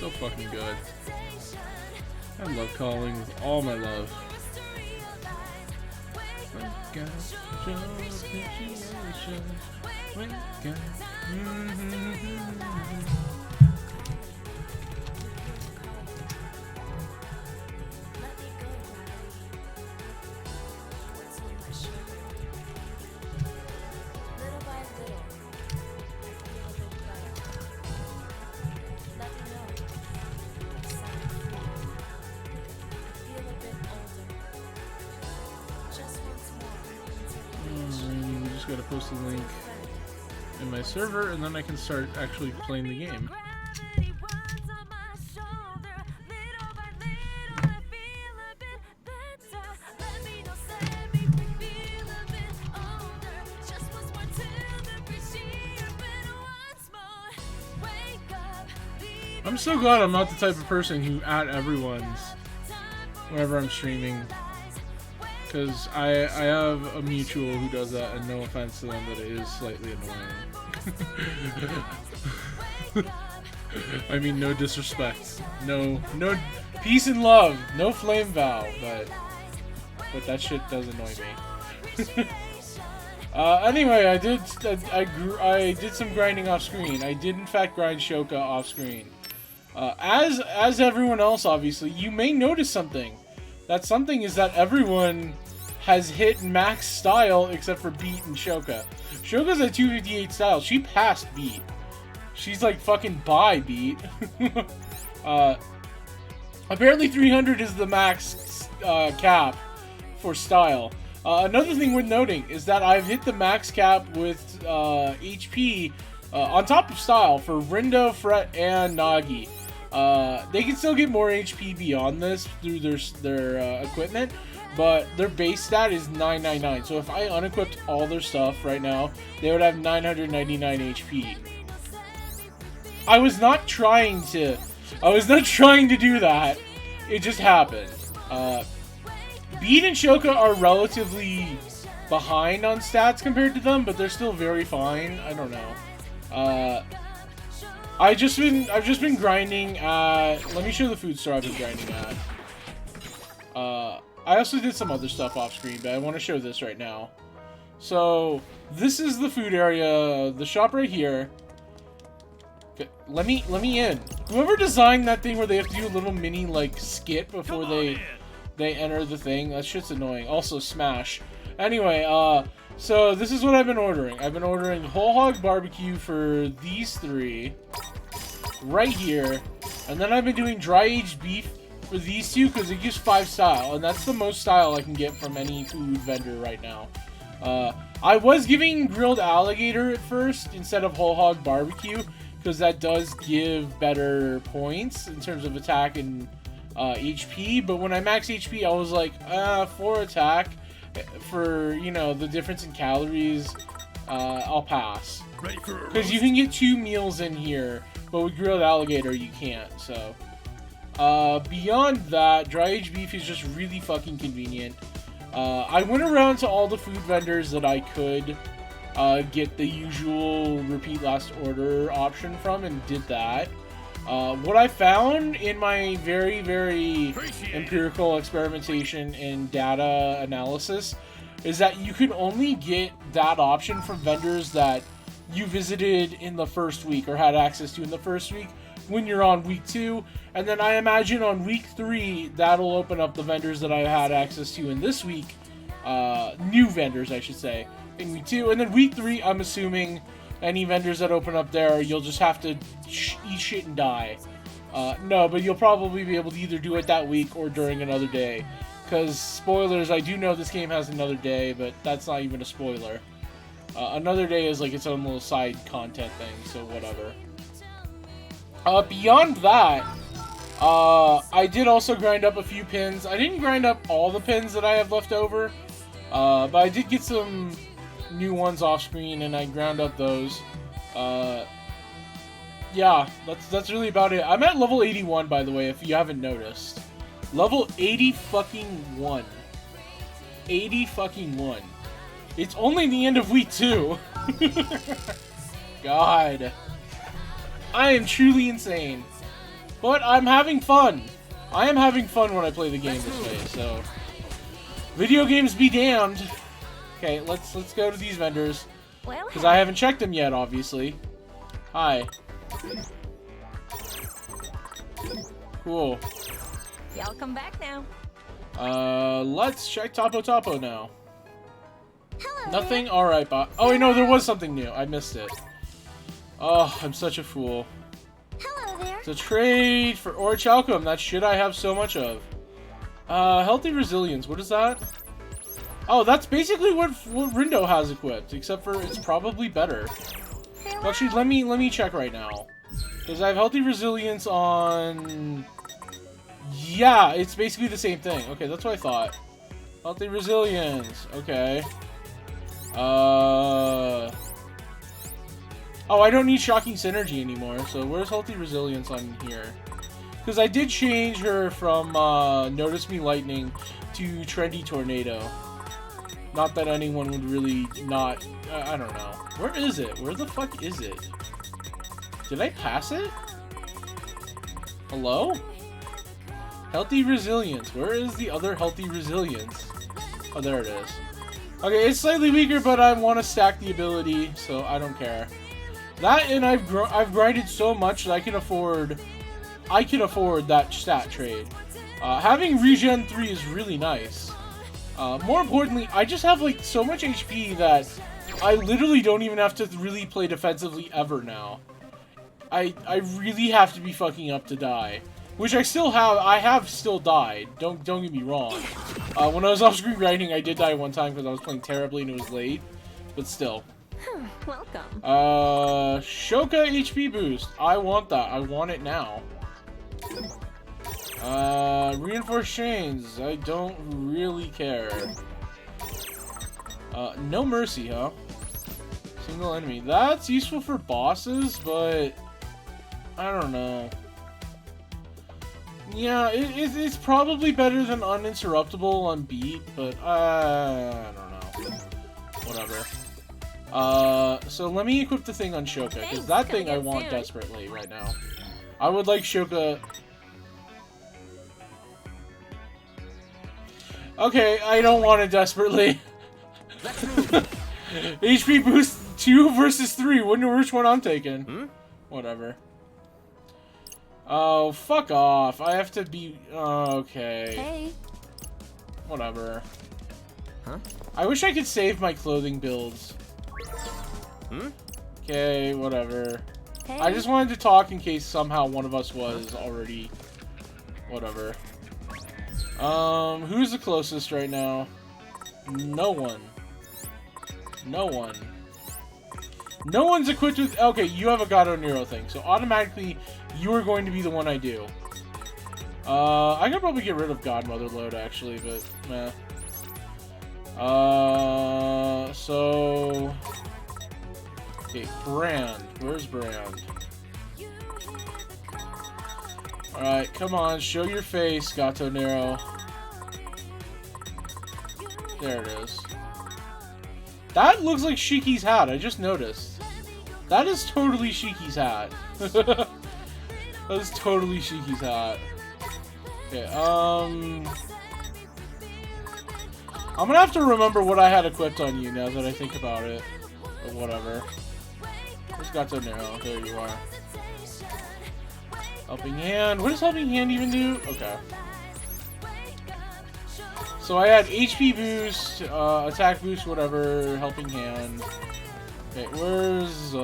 So fucking good. I love calling with all my love. Wake up, your appreciation. Wake up. Gotta post a link in my server, and then I can start actually playing the game. I'm so glad I'm not the type of person who at everyone's whenever I'm streaming. Because I have a mutual who does that, and no offense to them, but it is slightly annoying. I mean, no disrespect, no peace and love, no flame vow, but that shit does annoy me. Anyway, I did some grinding off screen. I did in fact grind Shoka off screen. As everyone else, obviously, you may notice something. That something is that everyone has hit max style except for Beat and Shoka. Shoka's at 258 style. She passed Beat. She's like fucking by Beat. Apparently 300 is the max cap for style. Another thing worth noting is that I've hit the max cap with HP on top of style for Rindo, Fret, and Nagi. They can still get more HP beyond this through their equipment, but their base stat is 999. So if I unequipped all their stuff right now, they would have 999 HP. I was not trying to do that. It just happened. Beat and Shoka are relatively behind on stats compared to them, but they're still very fine. I don't know. I've just been grinding at. Let me show the food store I've been grinding at. I also did some other stuff off screen, but I want to show this right now. So this is the food area, the shop right here. Okay, let me in. Whoever designed that thing where they have to do a little mini like skit before they enter the thing, that shit's annoying. Also Smash. Anyway, so this is what I've been ordering. I've been ordering whole hog barbecue for these three right here, and then I've been doing dry aged beef for these two because it gives 5 style, and that's the most style I can get from any food vendor right now. I was giving grilled alligator at first instead of whole hog barbecue because that does give better points in terms of attack and HP, but when I max HP I was like, for attack, for, you know, the difference in calories, I'll pass. Because you can get 2 meals in here, but with grilled alligator you can't, so. Beyond that, dry aged beef is just really fucking convenient. I went around to all the food vendors that I could get the usual repeat last order option from and did that. What I found in my very, very empirical experimentation and data analysis is that you can only get that option from vendors that you visited in the first week or had access to in the first week when you're on week 2. And then I imagine on week 3, that'll open up the vendors that I had access to in this week. New vendors, I should say, in week 2. And then week 3, I'm assuming any vendors that open up there, you'll just have to eat shit and die. No, but you'll probably be able to either do it that week or during another day. Because, spoilers, I do know this game has another day, but that's not even a spoiler. Another day is like its own little side content thing, so whatever. Beyond that, I did also grind up a few pins. I didn't grind up all the pins that I have left over, but I did get some new ones off screen, and I ground up those. Yeah, that's really about it. I'm at level 81, by the way, if you haven't noticed. Level 80 fucking 1. 80 fucking 1. It's only the end of week 2. God. I am truly insane. But I'm having fun. I am having fun when I play the game this way, so... Video games be damned. Okay, let's go to these vendors. Because I haven't checked them yet, obviously. Hi. Cool. Y'all come back now. Let's check Topo Topo now. Hello. Nothing? Alright, bot. Oh, wait, no, there was something new. I missed it. Oh, I'm such a fool. Hello there. It's a trade for Orichalcum. That shit I have so much of. Healthy Resilience. What is that? Oh, that's basically what Rindo has equipped, except for it's probably better. Well, actually, let me check right now. Because I have Healthy Resilience on... Yeah, it's basically the same thing. Okay, that's what I thought. Healthy Resilience. Okay. Oh, I don't need Shocking Synergy anymore, so where's Healthy Resilience on here? Because I did change her from Notice Me Lightning to Trendy Tornado. Not that anyone would really not... I don't know. Where is it? Where the fuck is it? Did I pass it? Hello? Healthy Resilience. Where is the other Healthy Resilience? Oh, there it is. Okay, it's slightly weaker, but I want to stack the ability, so I don't care. That, and I've grinded so much that I can afford that stat trade. Having Regen 3 is really nice. More importantly, I just have like so much HP that I literally don't even have to really play defensively ever now. I really have to be fucking up to die. Which I still have. I have still died. Don't get me wrong. When I was off screen grinding, I did die one time because I was playing terribly and it was late. But still. Welcome. Shoka HP boost. I want that. I want it now. Reinforced chains. I don't really care. No mercy, huh? Single enemy. That's useful for bosses, but I don't know. Yeah, it's probably better than uninterruptible on beat, but I don't know. Whatever. So let me equip the thing on Shoka, because that thing I want desperately right now. I would like Shoka... Okay, I don't want it desperately. HP boost 2 versus 3. Wouldn't know which one I'm taking. Whatever. Oh, fuck off. I have to be... okay. Hey. Whatever. I wish I could save my clothing builds. Okay, whatever. Hey. I just wanted to talk in case somehow one of us was already... Whatever. Who's the closest right now? No one. No one. No one's equipped with... Okay, you have a Gato Nero thing, so automatically you are going to be the one I do. I could probably get rid of Godmother Load, actually, but meh. So... Okay, Brand. Where's Brand? Alright, come on, show your face, Gato Nero. There it is. That looks like Shiki's hat, I just noticed. That is totally Shiki's hat. That is totally Shiki's hat. Okay, I'm gonna have to remember what I had equipped on you now that I think about it. But whatever. Where's Gato Nero? There you are. Helping Hand. What does Helping Hand even do? Okay. So I had HP boost, attack boost, whatever, Helping Hand. Okay, where's,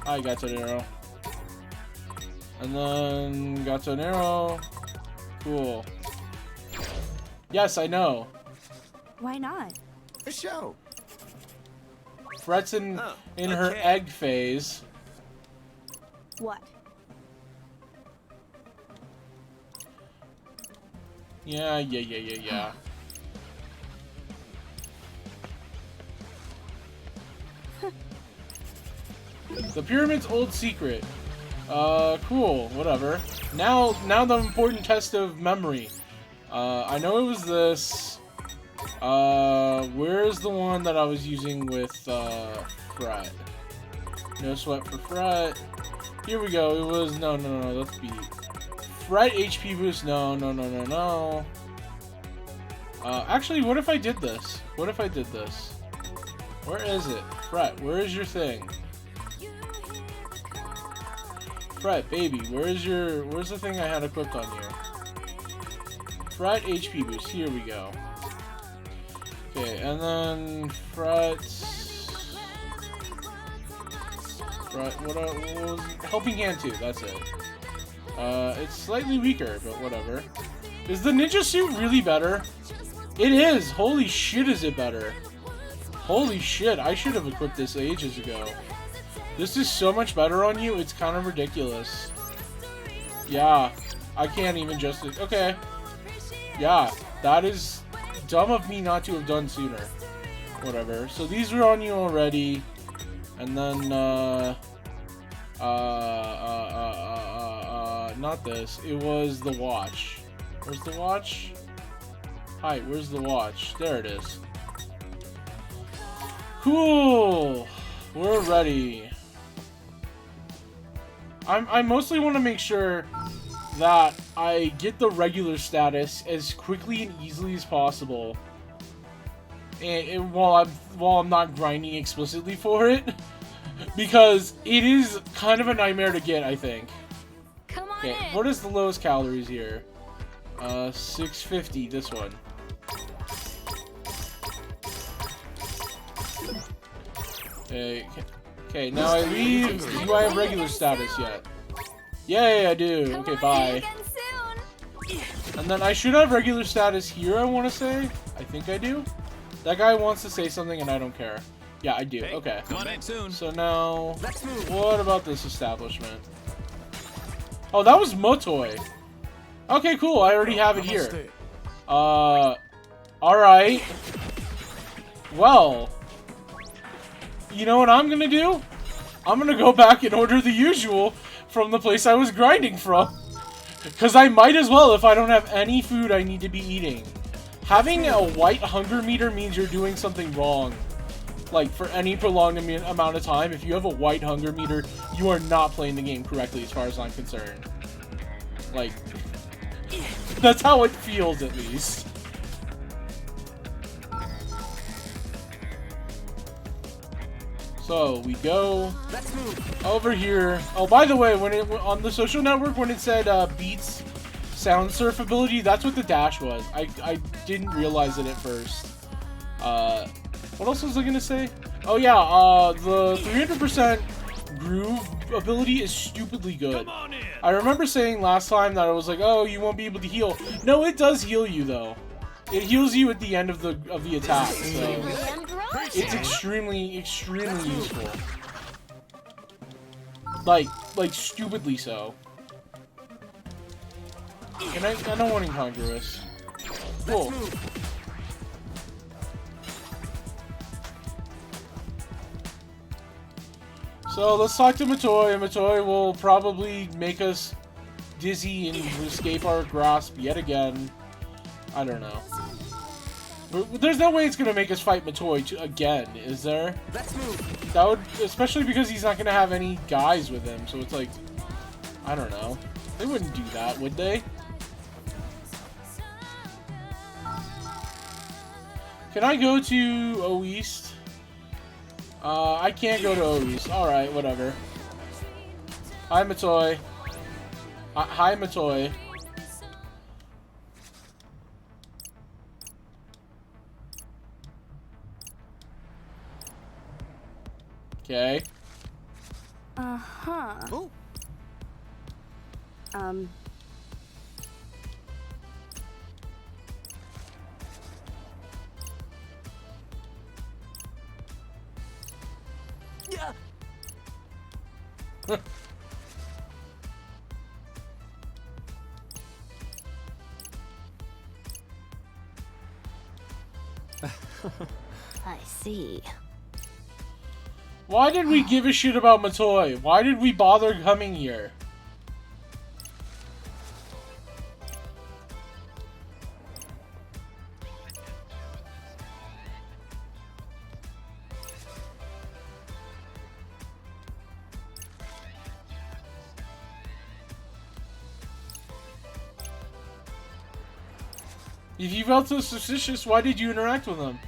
I Gato Nero. And then Gato Nero. Cool. Yes, I know. Why not? A show. Fret's in her egg phase. What? Yeah. The pyramid's old secret. Cool, whatever. Now the important test of memory. I know it was this. Where's the one that I was using with, Fret? No sweat for Fret. Here we go. It was no. Let's beat. Fret HP boost. No. Actually, what if I did this? What if I did this? Where is it? Fret, where is your thing? Fret, baby, where's the thing I had equipped on you? Fret HP boost. Here we go. Okay, and then Fret. What was it? Helping Hand 2, that's it. It's slightly weaker, but whatever. Is the ninja suit really better? It is! Holy shit, is it better? Holy shit, I should have equipped this ages ago. This is so much better on you, it's kind of ridiculous. Yeah, I can't even okay. Yeah, that is dumb of me not to have done sooner. Whatever. So these were on you already. And then, not this. It was the watch. Where's the watch? Hi, where's the watch? There it is. Cool! We're ready. I mostly want to make sure that I get the regular status as quickly and easily as possible. And while I'm not grinding explicitly for it. Because it is kind of a nightmare to get, I think. Come on Okay, in. what is the lowest calories here? 650, this one. Okay, now I leave. Do I have regular status yet? Yay, I do. Come Okay, on bye. in again soon. And then I should have regular status here, I want to say. I think I do. That guy wants to say something and I don't care. Yeah, I do. Okay. Come on in soon. So now, Let's move. what about this establishment? Oh, that was Motoi. Okay, cool. I already have it here. Alright. Well, you know what I'm gonna do? I'm gonna go back and order the usual from the place I was grinding from. Because I might as well if I don't have any food I need to be eating. Having a white hunger meter means you're doing something wrong. Like, for any prolonged amount of time, if you have a white hunger meter, you are not playing the game correctly as far as I'm concerned. Like, that's how it feels, at least. So, we go over here. Oh, by the way, when it on the social network, when it said Beats sound surf ability, that's what the dash was. I didn't realize it at first. What else was I gonna say? Oh yeah, the 300% groove ability is stupidly good. I remember saying last time that I was like, oh, you won't be able to heal. No, it does heal you though. It heals you at the end of the attack, so it's extremely useful. Like stupidly so. And I don't want incongruous. Cool. So let's talk to Motoi, and Motoi will probably make us dizzy and escape our grasp yet again. I don't know. But there's no way it's gonna make us fight Motoi again, is there? That would, especially because he's not gonna have any guys with him, so it's like, I don't know. They wouldn't do that, would they? Can I go to Oeast? I can't go to Oeast. Alright, whatever. Hi, Motoi. Hi, Motoi. Okay. Uh-huh. Oh. Yeah. I see. Why did we give a shit about Motoi? Why did we bother coming here? If you felt so suspicious, why did you interact with him?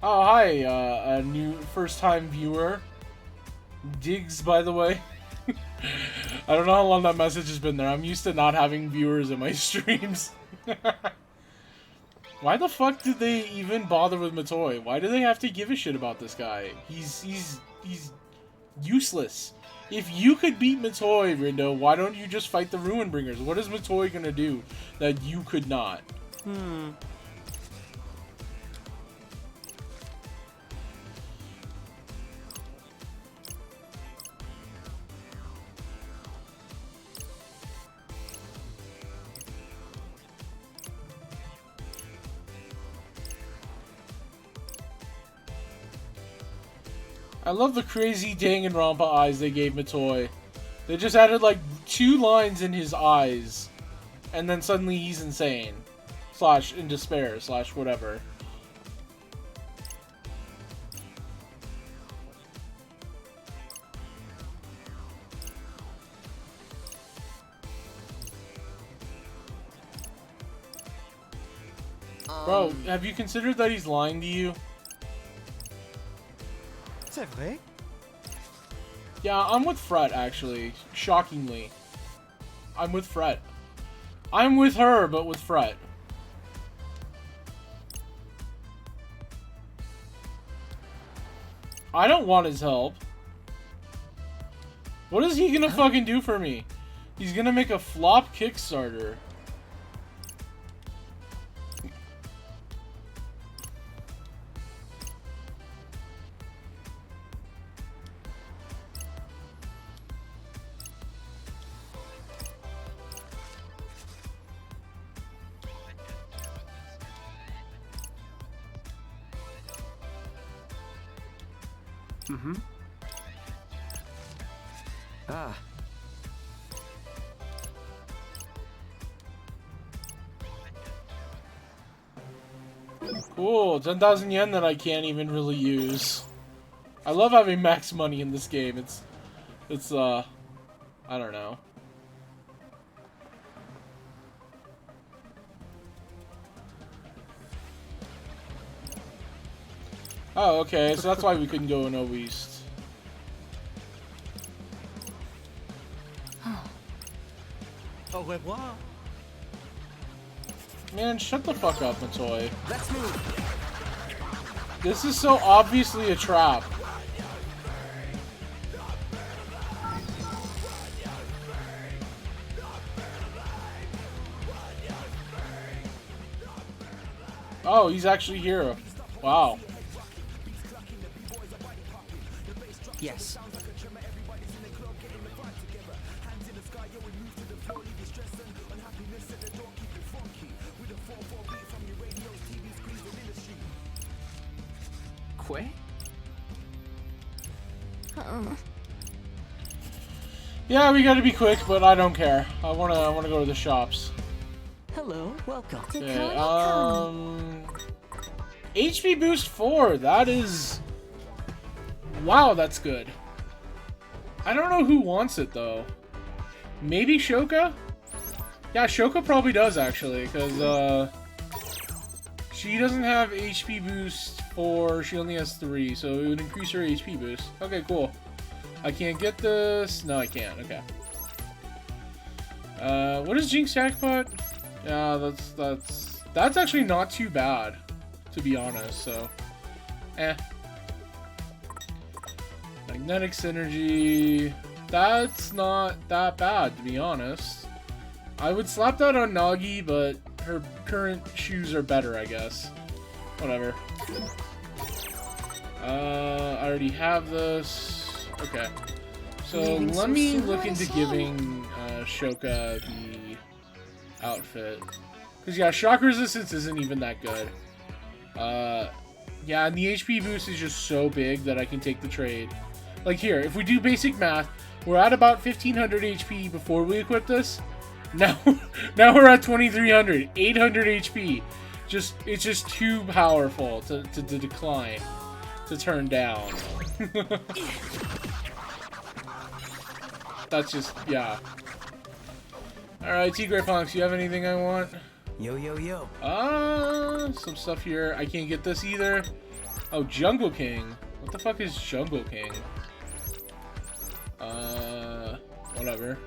Oh, hi, a new first-time viewer. Diggs, by the way. I don't know how long that message has been there. I'm used to not having viewers in my streams. Why the fuck did they even bother with Matoi? Why do they have to give a shit about this guy? He's useless. If you could beat Matoi, Rindo, why don't you just fight the Ruinbringers? What is Matoi gonna do that you could not? I love the crazy Danganronpa eyes they gave Matoi. They just added like 2 lines in his eyes, and then suddenly he's insane. Slash in despair, slash whatever. Bro, have you considered that he's lying to you? C'est vrai? Yeah, I'm with Fret, actually. Shockingly. I'm with Fret. I'm with her, but with Fret. I don't want his help. What is he gonna fucking do for me? He's gonna make a flop Kickstarter. Ah. Cool, 10,000 yen that I can't even really use. I love having max money in this game. It's I don't know. Oh, okay, so that's why we couldn't go in O East. Au revoir. Man, shut the fuck up, Matoi. Let's move. This is so obviously a trap. Oh, he's actually here. Wow. Yes. Quoi? Yeah, we gotta be quick, but I don't care. I wanna go to the shops. Hello, welcome. Okay, HP boost 4. That is. Wow, that's good. I don't know who wants it though. Maybe Shoka? Yeah, Shoka probably does actually, because she doesn't have HP boost 4. She only has 3, so it would increase her HP boost. Okay, cool. I can't get this. No, I can't. Okay. What is Jinx Jackpot? Yeah, that's actually not too bad, to be honest. So, Magnetic Synergy. That's not that bad, to be honest. I would slap that on Nagi, but her current shoes are better, I guess. Whatever. I already have this. Okay. So let me look into giving Shoka the outfit. Because, yeah, shock resistance isn't even that good. Yeah, and the HP boost is just so big that I can take the trade. Like here, if we do basic math, we're at about 1500 HP before we equip this. Now we're at 2300, 800 HP. It's just too powerful to decline, to turn down. That's just, yeah. Alright, T-Grey Punks, you have anything I want? Yo, yo, yo. Some stuff here. I can't get this either. Oh, Jungle King. What the fuck is Jungle King? Whatever.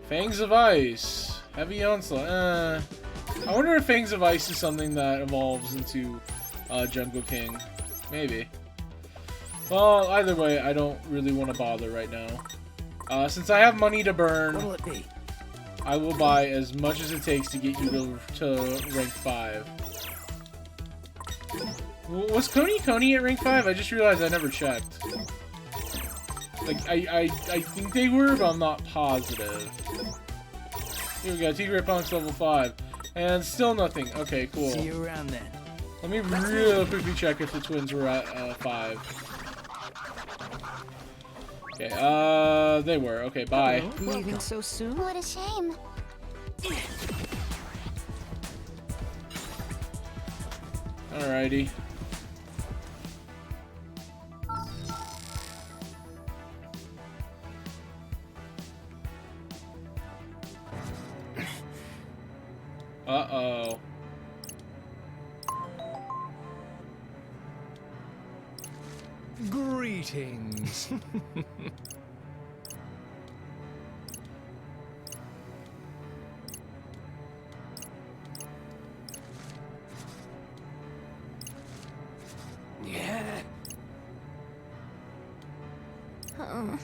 Fangs of Ice. Heavy Onslaught. I wonder if Fangs of Ice is something that evolves into Jungle King. Maybe. Well, either way, I don't really want to bother right now. Since I have money to burn, What'll it be? I will buy as much as it takes to get you to rank 5. Was Coney at rank 5? I just realized I never checked. Like, I think they were, but I'm not positive. Here we go, Tigre Punk's level 5. And still nothing. Okay, cool. See you around then. Let me real quickly check if the twins were at 5. Okay, they were. Okay, bye. Leaving so soon? What a shame. Alrighty. Uh-oh. Greetings. Yeah. Oh.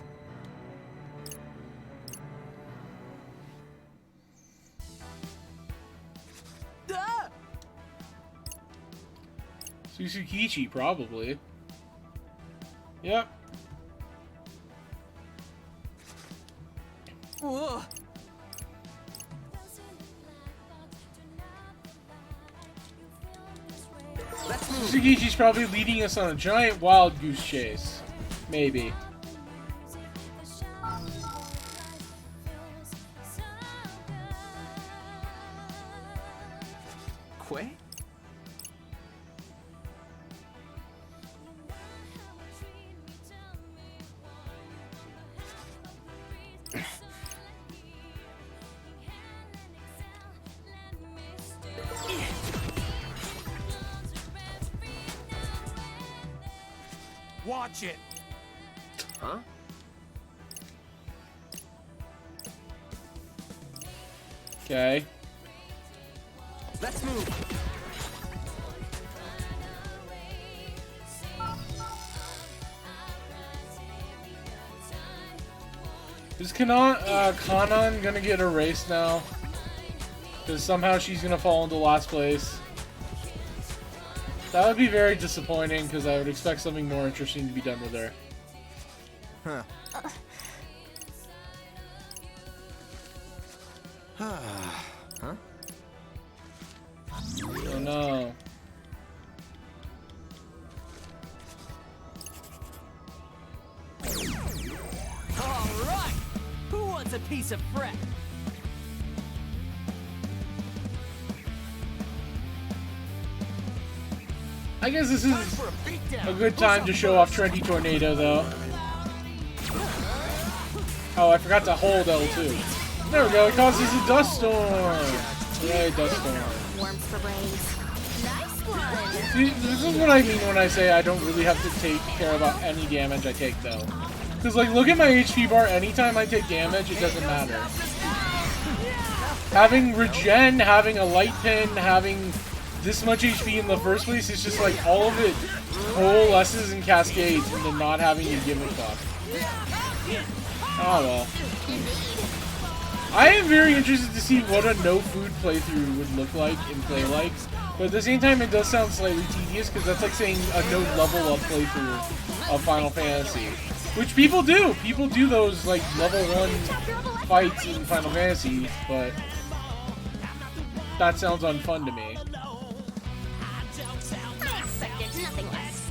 Ah! Susukichi, probably. Yep. Whoa. Susukichi's probably leading us on a giant wild goose chase. Maybe. Quay? Watch it. Huh? Okay. Let's move. Is Kanan gonna get erased now? Because somehow she's gonna fall into last place. That would be very disappointing, because I would expect something more interesting to be done with her. Huh. Huh? Oh no. All right. Who wants a piece of fret? I guess this is a good time to show off Trendy Tornado, though. Oh, I forgot to hold L2. There we go, it causes a dust storm! Yay, dust storm. Worms for brains. Nice one. See, this is what I mean when I say I don't really have to take care about any damage I take, though. Because, like, look at my HP bar. Anytime I take damage, it doesn't matter. Having regen, having a light pin, having this much HP in the first place, it's just like all of it coalesces and cascades into not having to give a fuck. Oh well. I am very interested to see what a no food playthrough would look like in play likes, but at the same time it does sound slightly tedious because that's like saying a no level up playthrough of Final Fantasy. Which people do! People do those like level 1 fights in Final Fantasy, but that sounds unfun to me. I expected nothing less.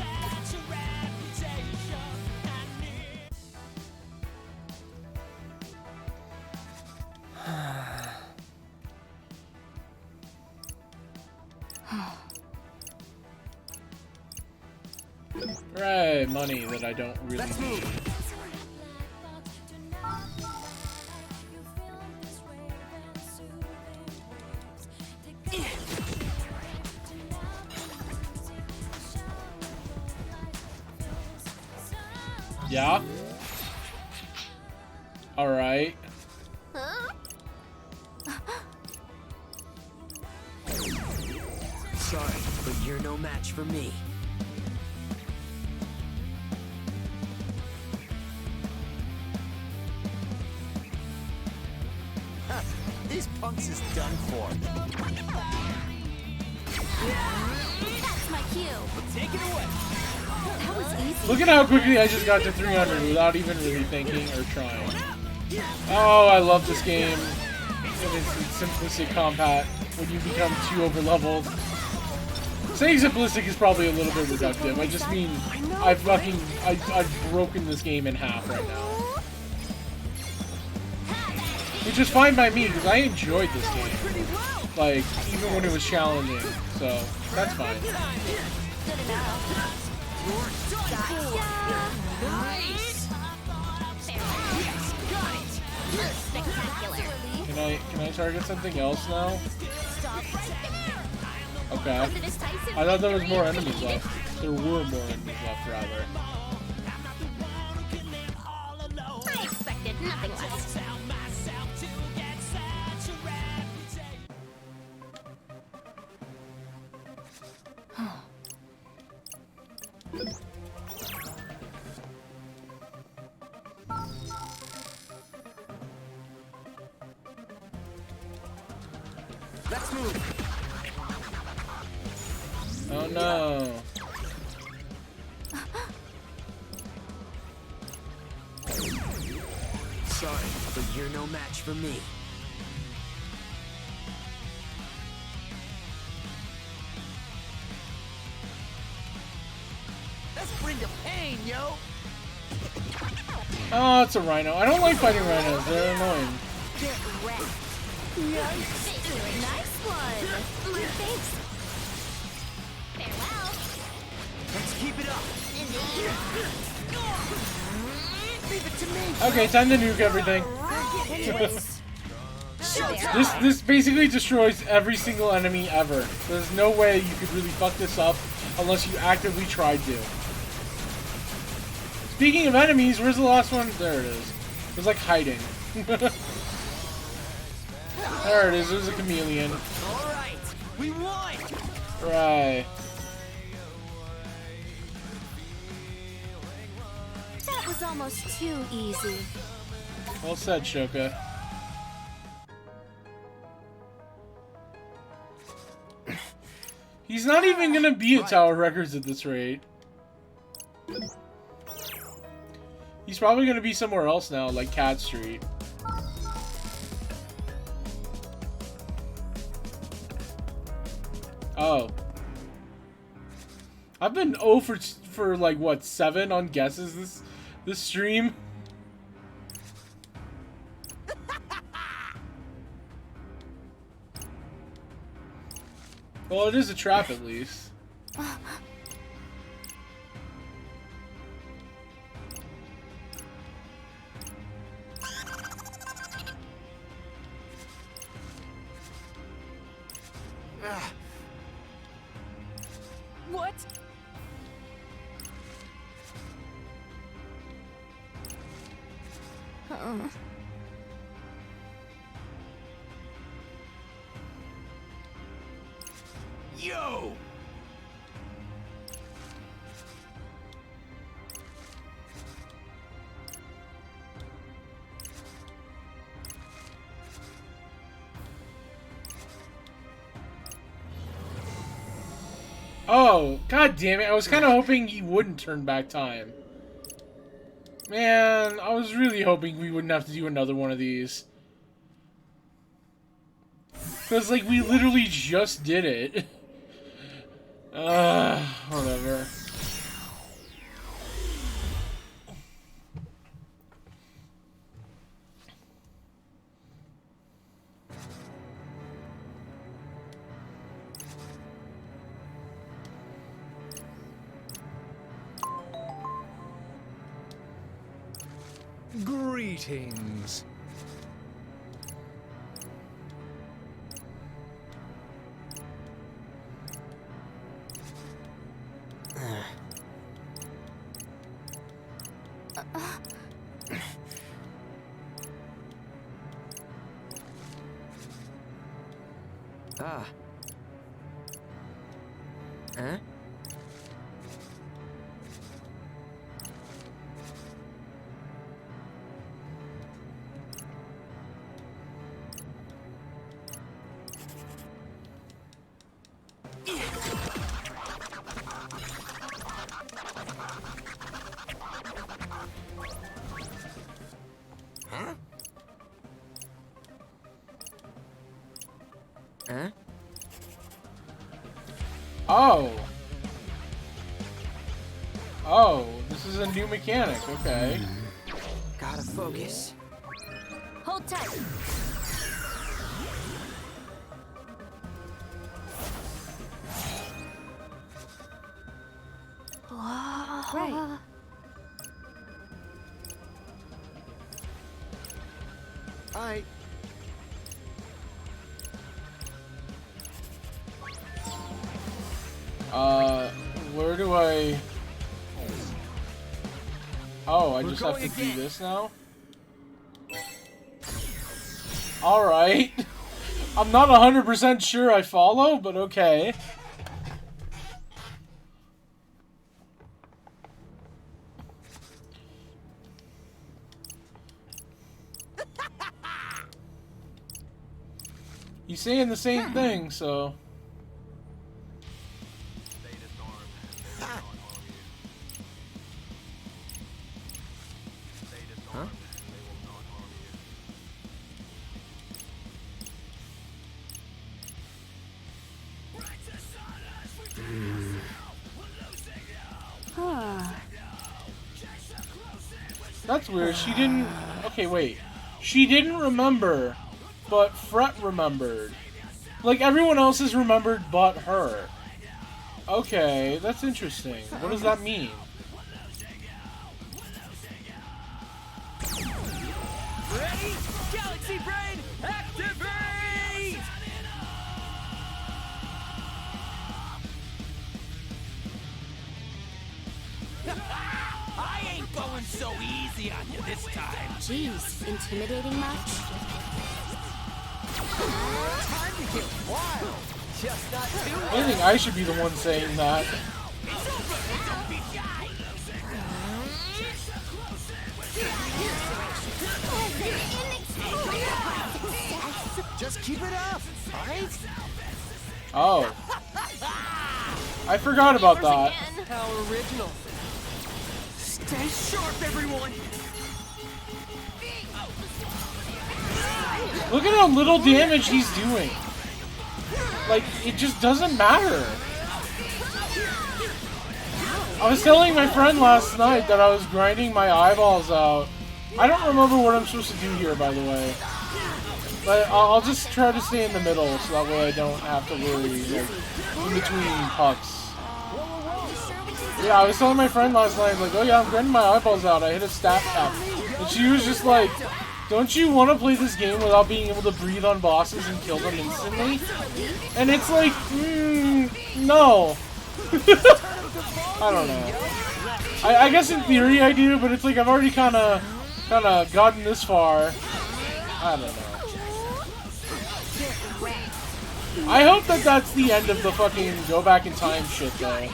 Right, money that I don't really need. Yeah? Alright. Huh? Sorry, but you're no match for me. These punks is done for. That's my cue. Take it away. That was easy. Look at how quickly I just got to 300 without even really thinking or trying. Oh, I love this game. And its simplistic combat when you become too overleveled. Saying simplistic is probably a little bit reductive. I just mean I've broken this game in half right now. Which is fine by me because I enjoyed this game. Like, even when it was challenging. So, that's fine. Good enough. Nice. Spectacular. Can I target something else now? Stop right there. Okay. Under this Tyson I thought there was more victory. enemies left. There were more enemies left, rather. I expected nothing less. Let's move. Oh no. Sorry, but you're no match for me. Let's bring the pain, yo. Oh, it's a rhino. I don't like fighting rhinos. They're annoying. Get wrecked. Nice one. My thanks. Farewell. Let's keep it up. Leave it to me. Okay, time to nuke everything. Anyways. This basically destroys every single enemy ever. There's no way you could really fuck this up unless you actively tried to. Speaking of enemies, where's the last one? There it is. It was like hiding. There it is. It was a chameleon. All right, we won. Right. That was almost too easy. Well said, Shoka. He's not even gonna be at Tower Records at this rate. He's probably gonna be somewhere else now, like Cat Street. Oh. I've been 0 for like what, 7 on guesses this stream. Well, it is a trap at least. What? Yo. Oh, god damn it. I was kind of hoping he wouldn't turn back time. Man, I was really hoping we wouldn't have to do another one of these. Because, like, we literally just did it. Whatever. Greetings. Ah. Huh? Huh? Huh? Oh. Oh, this is a new mechanic. Okay. Gotta focus. Hold tight. Right. Alright. Where do I... Oh, I just have to do this now? Alright. I'm not 100% sure I follow, but okay. He's saying the same thing, so... Huh? That's weird. She didn't... Okay, wait. She didn't remember, but Fret remembered. Like, everyone else is remembered but her. Okay, that's interesting. What does that mean? Ready? Galaxy Brain, activate! I ain't going so easy on you this time. Jeez, intimidating much? Time to get wild. Just not too I think I should be the one saying that. Just keep it up, alright? Oh. I forgot about that. How original. Stay sharp, everyone. Look at how little damage he's doing. Like, it just doesn't matter. I was telling my friend last night that I was grinding my eyeballs out. I don't remember what I'm supposed to do here, by the way. But I'll just try to stay in the middle, so that way I don't have to worry, like, in between pucks. Yeah, I was telling my friend last night, like, oh yeah, I'm grinding my eyeballs out. I hit a stat cap. And she was just like, don't you want to play this game without being able to breathe on bosses and kill them instantly? And it's like, no. I don't know. I guess in theory I do, but it's like I've already kind of gotten this far. I don't know. I hope that that's the end of the fucking go back in time shit, though.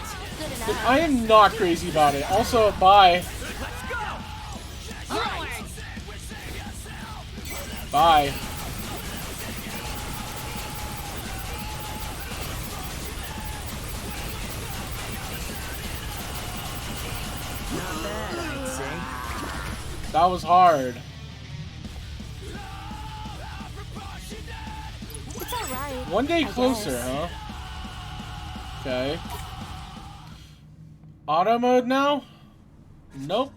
But I am not crazy about it. Also, bye. Bye. Not bad, I'd say. That was hard. It's alright. One day I closer, guess. huh? Okay. Auto mode now? Nope.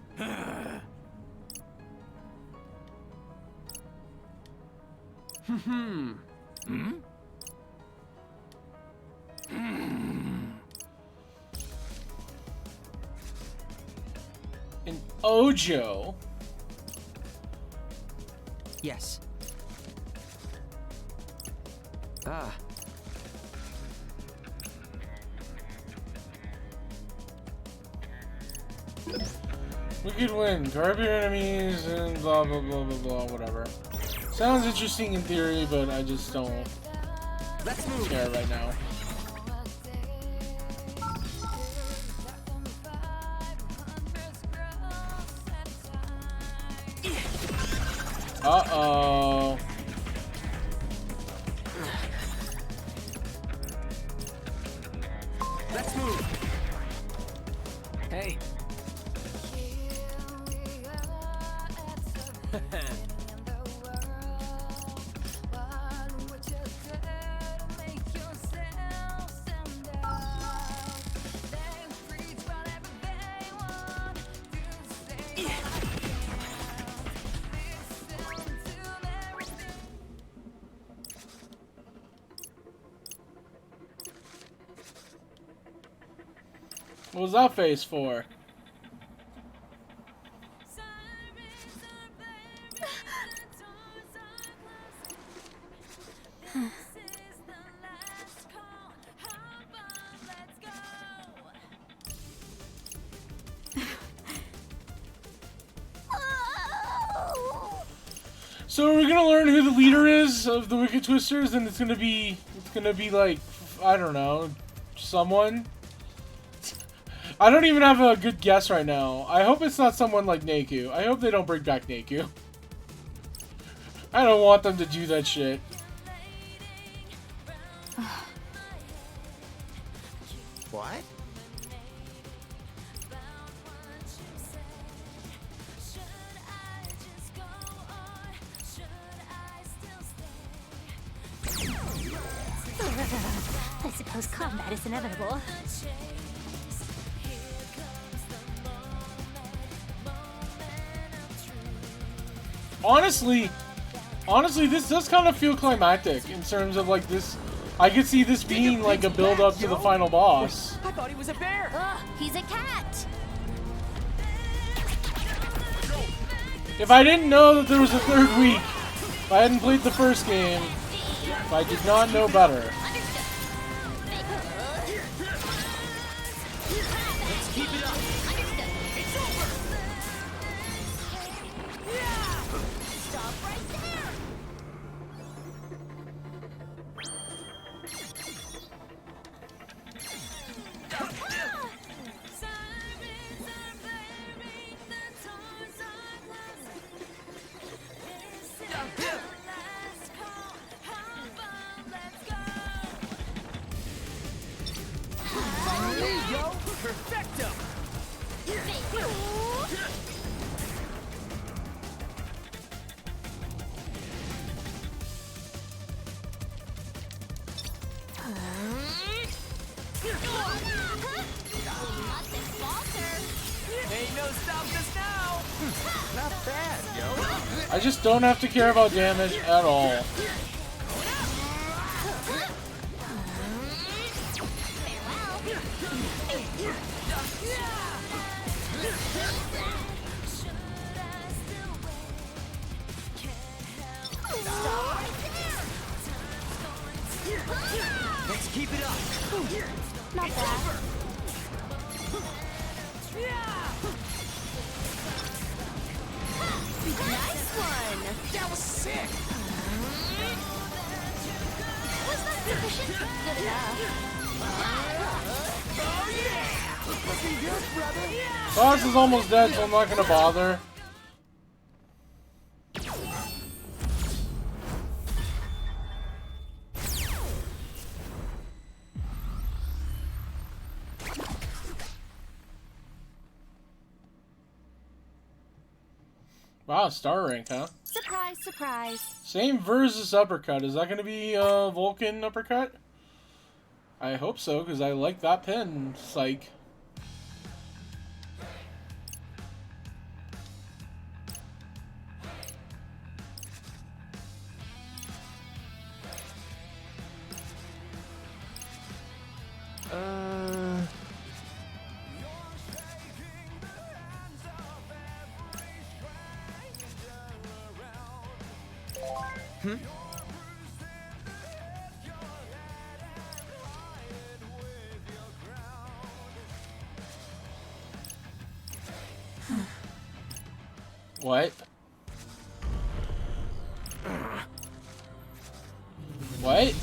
An Ojo. Yes. Ah. We could win. Grab your enemies and blah blah blah blah blah, whatever. Sounds interesting in theory, but I just don't Let's move. care right now. Uh-oh. Let's move. Hey. What was that face for? So we're gonna learn who the leader is of the Wicked Twisters, and it's gonna be like, I don't know, someone. I don't even have a good guess right now. I hope it's not someone like Naku. I hope they don't bring back Naku. I don't want them to do that shit. What? I suppose combat is inevitable. Honestly, this does kind of feel climactic in terms of like this. I could see this being like a build up to the final boss. I thought he was a bear. He's a cat. If I didn't know that there was a third week, if I hadn't played the first game, if I did not know better. Let's keep it up. It's over. Stop right there. There you go. Perfecto. Ain't no stopping us now. Not bad, yo. I just don't have to care about damage at all. Let's keep it up. Not bad. Nice one. That was sick. Was that sufficient? Good enough. Oh yeah. Looking good, brother. Boss is almost dead, so I'm not gonna bother. Wow, star rank, huh? Surprise, surprise. Same versus uppercut. Is that going to be a Vulcan uppercut? I hope so, because I like that pin. Psych. What? What?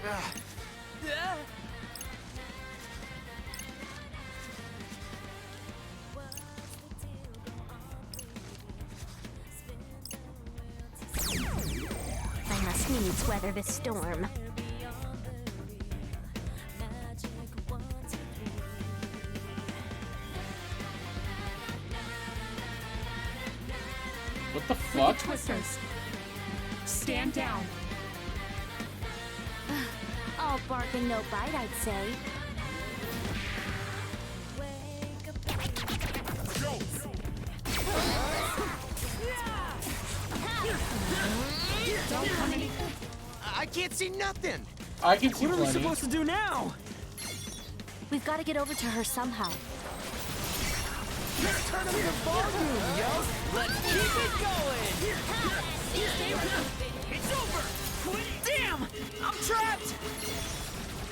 I must needs weather this storm. What the fuck? Twisters. Stand down. All bark and no bite, I'd say. Don't come any. I can't see nothing. I can see What are we plenty. supposed to do now? We've got to get over to her somehow. Just turn up the volume, yo. Let's keep it going. It's over. Damn! I'm trapped.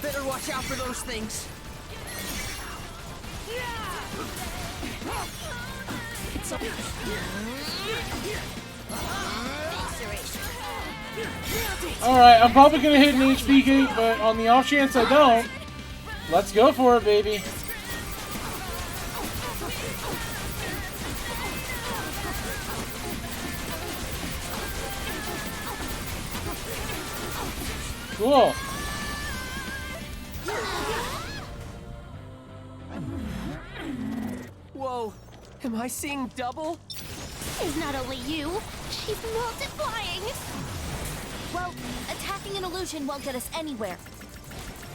Better watch out for those things. It's over. Alright, I'm probably gonna hit an HP gate, but on the off chance I don't, let's go for it, baby. Cool. Whoa! Am I seeing double? It's not only you, she's multiplying! Well, attacking an illusion won't get us anywhere.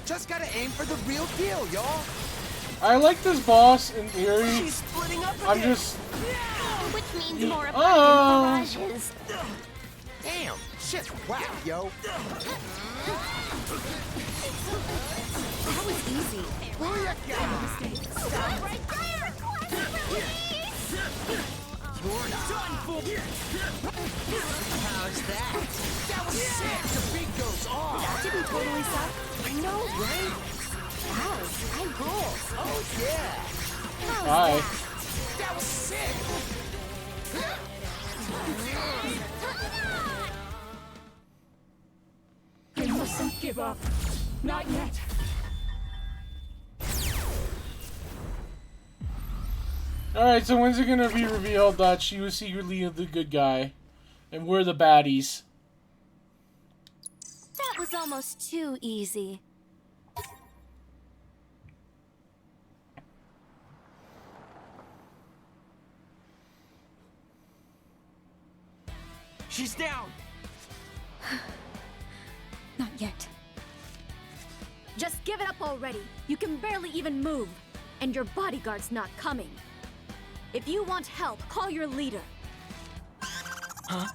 Just gotta aim for the real deal, y'all. I like this boss in theory. She's splitting up again. I'm just... Which means more Oh. abundant barrages. Damn, shit, wow, yo. That was easy. Booyakah! Stop right there! Class release! You're done for. How's that? That was sick. The beat goes on. That didn't totally suck. I know, right? Wow, I rules. Oh yeah. Hi. That was sick. They mustn't give up. Not yet. Alright, so when's it gonna be revealed that she was secretly the good guy? And we're the baddies? That was almost too easy. She's down. Not yet. Just give it up already. You can barely even move. And your bodyguard's not coming. If you want help, call your leader. Huh?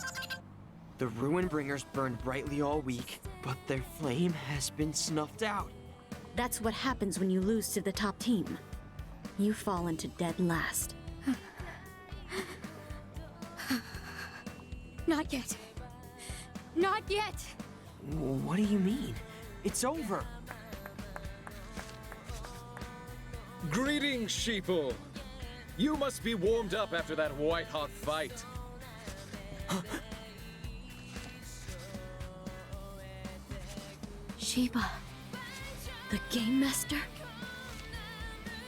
The Ruin Bringers burned brightly all week, but their flame has been snuffed out. That's what happens when you lose to the top team. You fall into dead last. Not yet. Not yet! What do you mean? It's over. Greetings, sheeple. You must be warmed up after that white-hot fight. Sheba. The Game Master?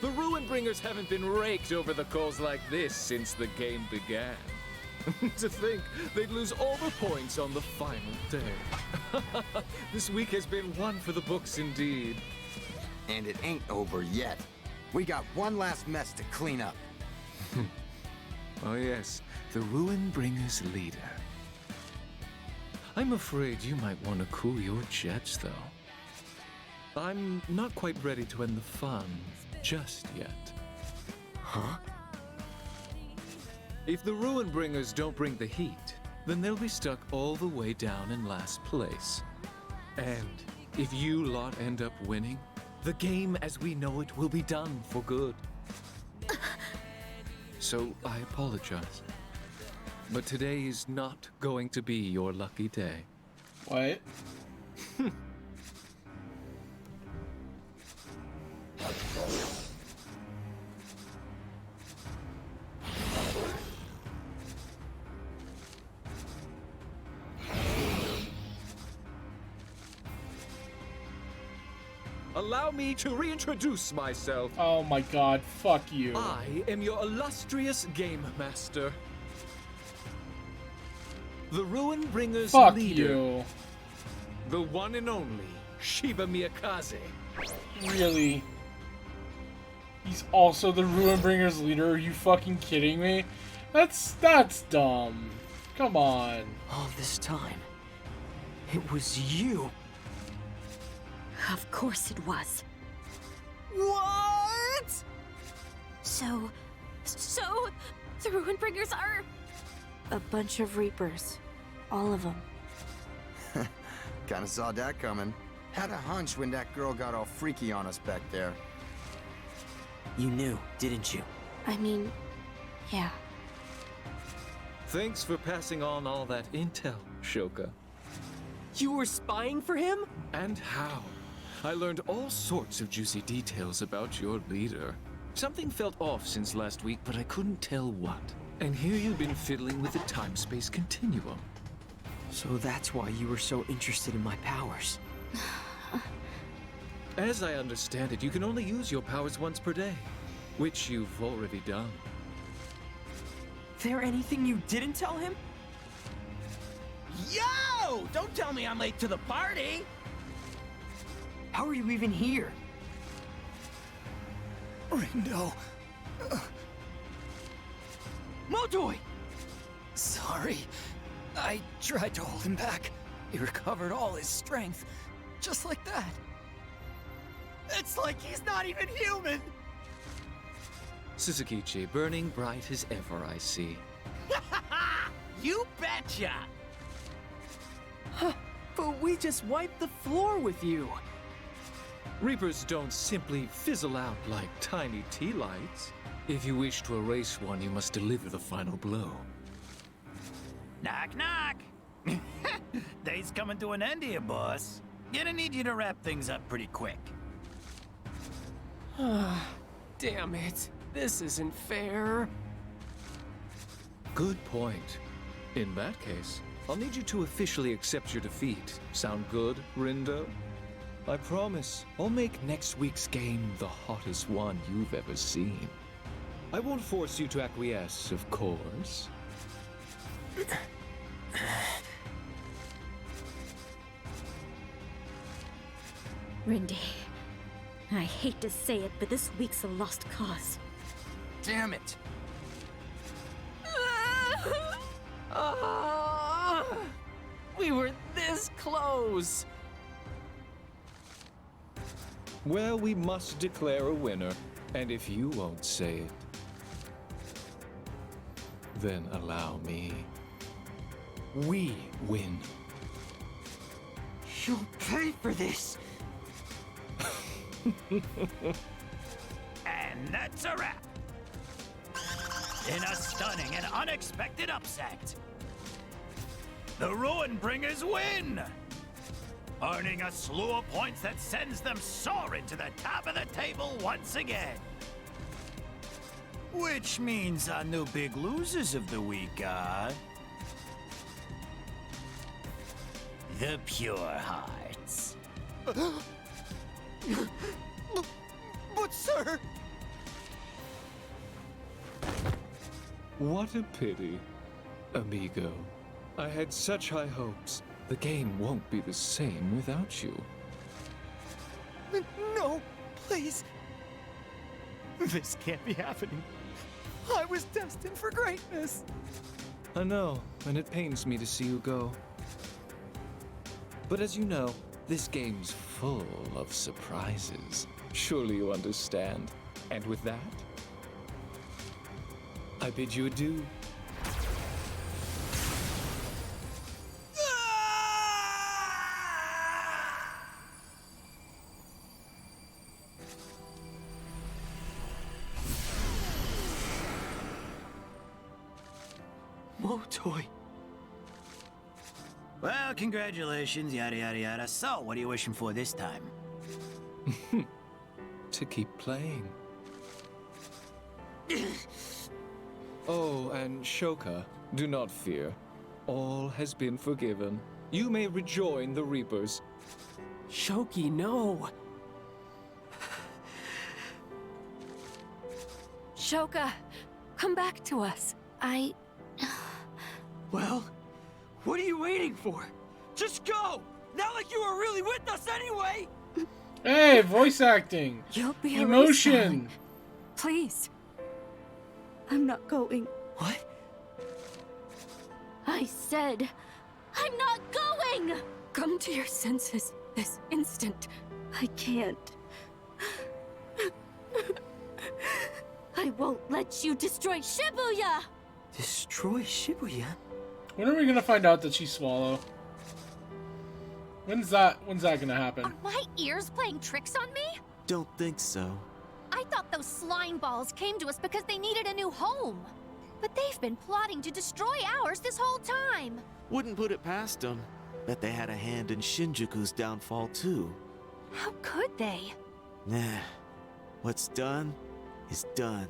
The Ruin Bringers haven't been raked over the coals like this since the game began. To think they'd lose all the points on the final day. This week has been one for the books indeed. And it ain't over yet. We got one last mess to clean up. Oh yes, the Ruin Bringers leader. I'm afraid you might want to cool your jets, though. I'm not quite ready to end the fun just yet. Huh? If the Ruin Bringers don't bring the heat, then they'll be stuck all the way down in last place. And if you lot end up winning, the game as we know it will be done for good. So I apologize. But today is not going to be your lucky day. What? allow me to reintroduce myself. Oh my god, fuck you. I am your illustrious game master. The Ruin Bringer's Fuck leader. you. The one and only Shiba Miyakaze. Really? He's also the Ruinbringer's leader? Are you fucking kidding me? That's dumb. Come on. All this time, it was you. Of course it was. What? So, the Ruinbringers are... A bunch of Reapers. All of them. Kinda saw that coming. Had a hunch when that girl got all freaky on us back there. You knew, didn't you? I mean, yeah. Thanks for passing on all that intel, Shoka. You were spying for him? And how? I learned all sorts of juicy details about your leader. Something felt off since last week, but I couldn't tell what. And here you've been fiddling with the time-space continuum. So that's why you were so interested in my powers. As I understand it, you can only use your powers once per day, which you've already done. There anything you didn't tell him? Yo! Don't tell me I'm late to the party! How are you even here? Rindo. Motoy! Sorry. I tried to hold him back. He recovered all his strength. Just like that. It's like he's not even human! Suzukichi, burning bright as ever, I see. You betcha! But we just wiped the floor with you. Reapers don't simply fizzle out like tiny tea lights. If you wish to erase one, you must deliver the final blow. Knock, knock! Day's coming to an end here, boss. Gonna need you to wrap things up pretty quick. Damn it. This isn't fair. Good point. In that case, I'll need you to officially accept your defeat. Sound good, Rindo? I promise, I'll make next week's game the hottest one you've ever seen. I won't force you to acquiesce, of course. Rindy, I hate to say it, but this week's a lost cause. Damn it! We were this close. Well, we must declare a winner, and if you won't say it, then allow me. We win. You'll pay for this. And that's a wrap! In a stunning and unexpected upset, the Ruinbringers win! Earning a slew of points that sends them soaring to the top of the table once again. Which means our new big losers of the week are... the Pure Hearts. But sir... What a pity, amigo. I had such high hopes. The game won't be the same without you. No, please. This can't be happening. I was destined for greatness. I know, and it pains me to see you go. But as you know, this game's full of surprises. Surely you understand. And with that, I bid you adieu. Motoy. Well, congratulations, yada yada yada. So, what are you wishing for this time? To keep playing. Oh, and Shoka, do not fear. All has been forgiven. You may rejoin the Reapers. Shoki, no. Shoka, come back to us. Well, what are you waiting for? Just go! Not like you were really with us anyway! Hey, voice acting. You'll be Emotion. erased, darling. Please. I'm not going. What? I said, I'm not going! Come to your senses this instant. I can't. I won't let you destroy Shibuya! Destroy Shibuya? When are we gonna find out that she's Swallow? When's that gonna happen? Are my ears playing tricks on me? Don't think so. I thought those slime balls came to us because they needed a new home. But they've been plotting to destroy ours this whole time. Wouldn't put it past them. Bet they had a hand in Shinjuku's downfall too. How could they? Nah. What's done is done.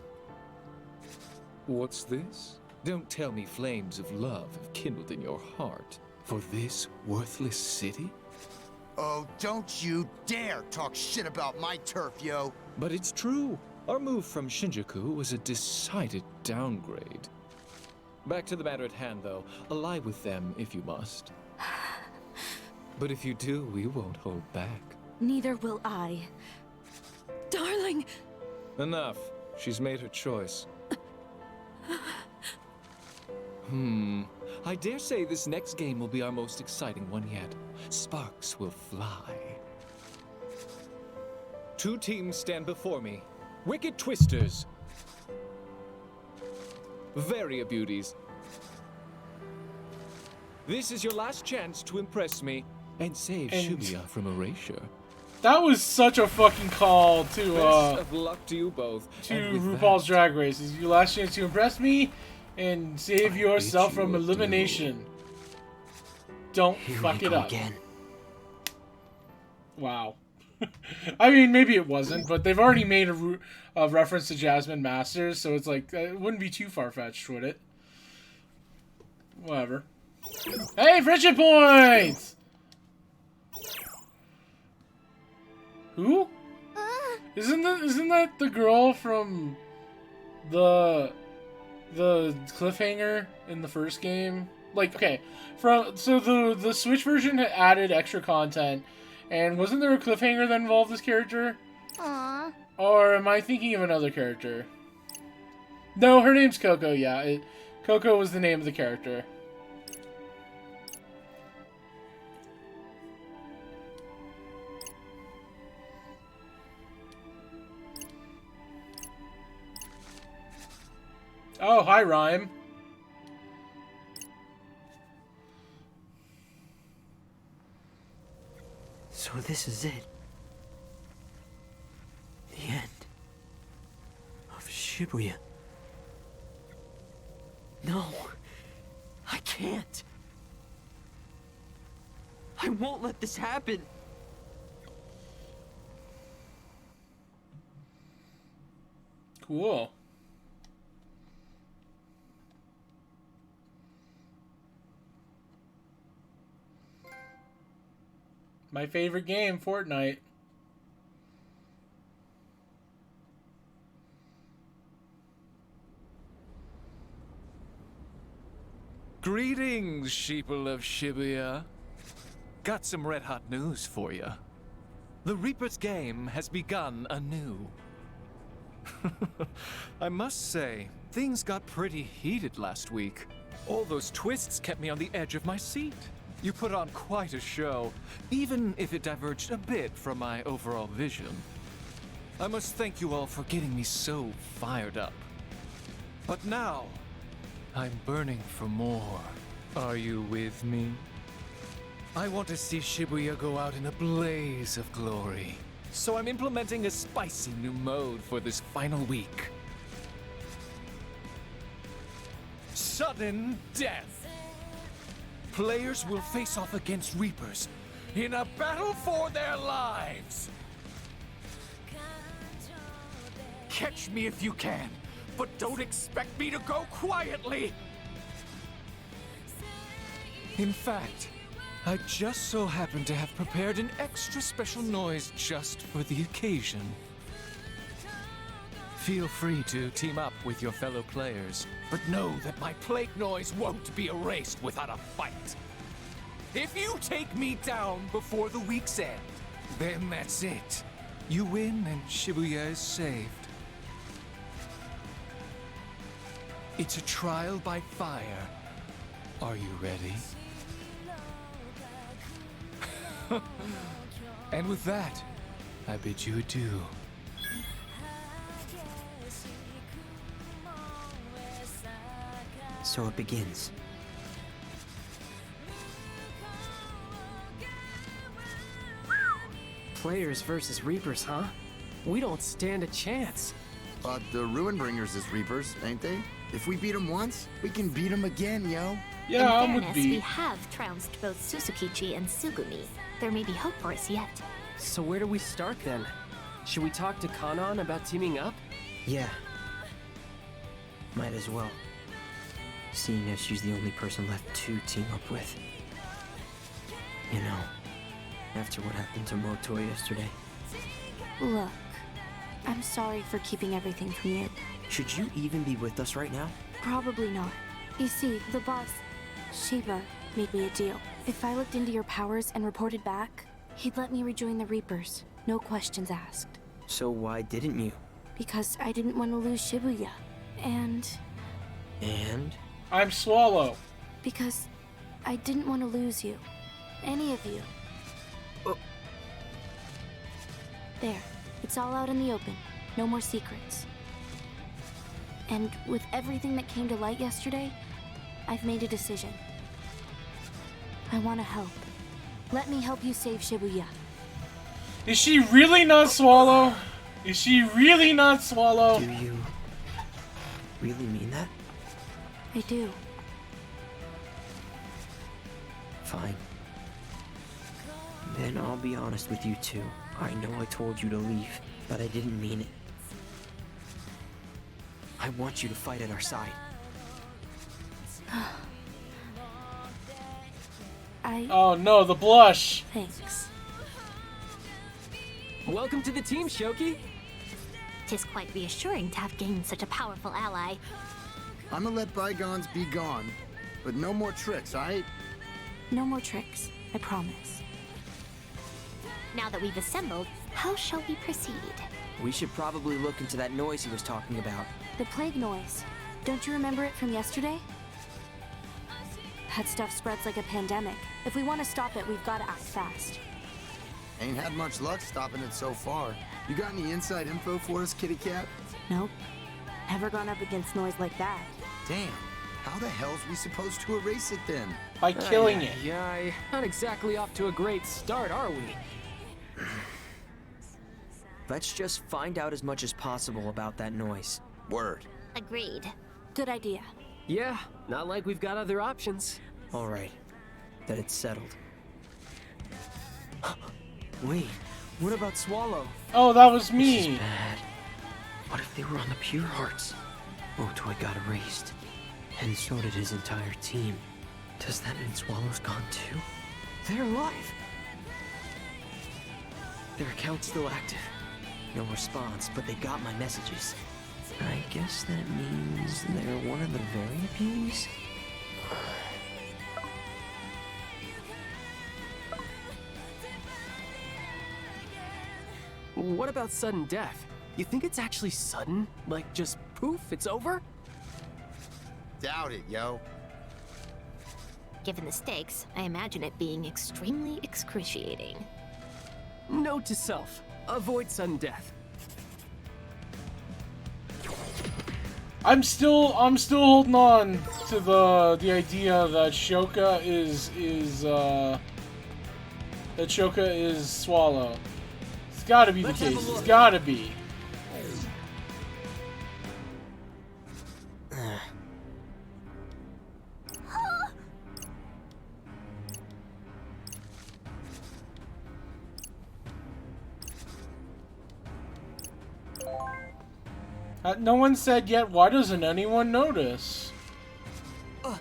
What's this? Don't tell me flames of love have kindled in your heart for this worthless city? Oh, don't you dare talk shit about my turf, yo! But it's true. Our move from Shinjuku was a decided downgrade. Back to the matter at hand, though. Ally with them if you must. But if you do, we won't hold back. Neither will I. Darling! Enough. She's made her choice. I dare say this next game will be our most exciting one yet. Sparks will fly. 2 teams stand before me. Wicked Twisters. Varia Beauties. This is your last chance to impress me and save Shibuya from erasure. That was such a fucking call to Best of luck to you both. to And with RuPaul's that, Drag Race. This is your last chance to impress me and save I yourself bid you from adieu. elimination. Don't Here fuck we it go up. again. Wow. I mean, maybe it wasn't, but they've already made a reference to Jasmine Masters, so it's like, it wouldn't be too far-fetched, would it? Whatever. Hey, friendship points! Who? Isn't that the girl from the cliffhanger in the first game? Like, okay, so the Switch version had added extra content, and wasn't there a cliffhanger that involved this character? Aww. Or am I thinking of another character? No, her name's Coco. Yeah, Coco was the name of the character. Oh, hi, Rhyme. So this is it. The end of Shibuya. No, I can't. I won't let this happen. Cool. My favorite game, Fortnite. Greetings, sheeple of Shibuya. Got some red-hot news for you. The Reaper's game has begun anew. I must say, things got pretty heated last week. All those twists kept me on the edge of my seat. You put on quite a show, even if it diverged a bit from my overall vision. I must thank you all for getting me so fired up. But now, I'm burning for more. Are you with me? I want to see Shibuya go out in a blaze of glory. So I'm implementing a spicy new mode for this final week. Sudden death. Players will face off against Reapers in a battle for their lives. Catch me if you can, but don't expect me to go quietly. In fact, I just so happen to have prepared an extra special noise just for the occasion. Feel free to team up with your fellow players, but know that my plague noise won't be erased without a fight. If you take me down before the week's end, then that's it. You win and Shibuya is saved. It's a trial by fire. Are you ready? And with that, I bid you adieu. So it begins. Players versus Reapers, huh? We don't stand a chance. But the Ruin Bringers is Reapers, ain't they? If we beat them once, we can beat them again, yo. Yeah, I In would fairness, be. we have trounced both Susukichi and Sugumi. There may be hope for us yet. So where do we start then? Should we talk to Kanon about teaming up? Yeah. Might as well. Seeing as she's the only person left to team up with. You know, after what happened to Moto yesterday. Look, I'm sorry for keeping everything from you. Should you even be with us right now? Probably not. You see, the boss, Shiba, made me a deal. If I looked into your powers and reported back, he'd let me rejoin the Reapers. No questions asked. So why didn't you? Because I didn't want to lose Shibuya. And I'm Swallow. because I didn't want to lose you. Any of you. Oh. There. It's all out in the open. No more secrets. And with everything that came to light yesterday, I've made a decision. I want to help. Let me help you save Shibuya. Is she really not Swallow? Is she really not Swallow? Do you really mean that? I do. Fine. Then I'll be honest with you too. I know I told you to leave, but I didn't mean it. I want you to fight at our side. Oh no, the blush. Thanks. Welcome to the team, Shoki. Tis quite reassuring to have gained such a powerful ally. I'ma let bygones be gone, but no more tricks, alright? No more tricks. I promise. Now that we've assembled, how shall we proceed? We should probably look into that noise he was talking about. The plague noise. Don't you remember it from yesterday? That stuff spreads like a pandemic. If we want to stop it, we've got to act fast. Ain't had much luck stopping it so far. You got any inside info for us, kitty cat? Nope. Never gone up against noise like that. Damn. How the hell's we supposed to erase it then? By killing it. Yeah, not exactly off to a great start, are we? Let's just find out as much as possible about that noise. Word. Agreed. Good idea. Yeah, not like we've got other options. All right. That it's settled. Wait, what about Swallow? Oh, that was This me. is bad. What if they were on the Pure Hearts? Motoy got erased. And so did his entire team. Does that mean Swallow's gone too? They're alive! Their account's still active. No response, but they got my messages. I guess that means they're one of the very fews? What about sudden death? You think it's actually sudden? Like just poof, it's over? Doubt it, yo. Given the stakes, I imagine it being extremely excruciating. Note to self, avoid sudden death. I'm still holding on to the idea that Shoka is Swallow. It's gotta be the case. It's gotta be. No one said yet, why doesn't anyone notice? Huh?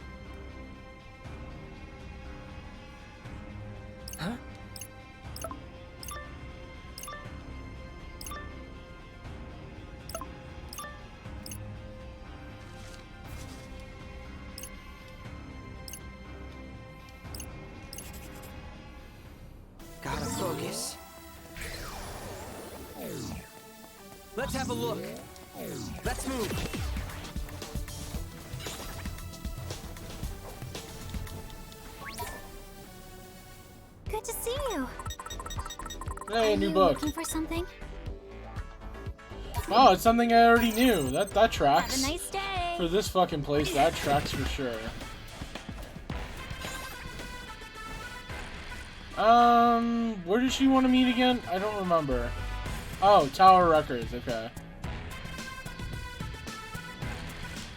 focus. Let's have a look. Let's move. Good to see you. Hey, Are new you book. looking for something? Oh, it's something I already knew. That tracks. Have a nice day. For this fucking place, that tracks for sure. Where did she want to meet again? I don't remember. Oh, Tower Records, okay.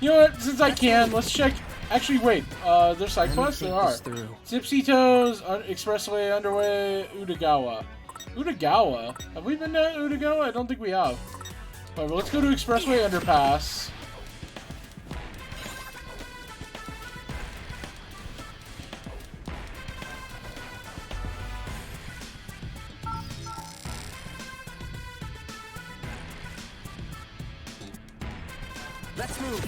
You know what, since I can, let's check. Actually, wait, there's side quests? There are. Tipsy Toes, Expressway Underway, Utagawa. Utagawa? Have we been to Utagawa? I don't think we have. Alright, let's go to Expressway Underpass. Let's move.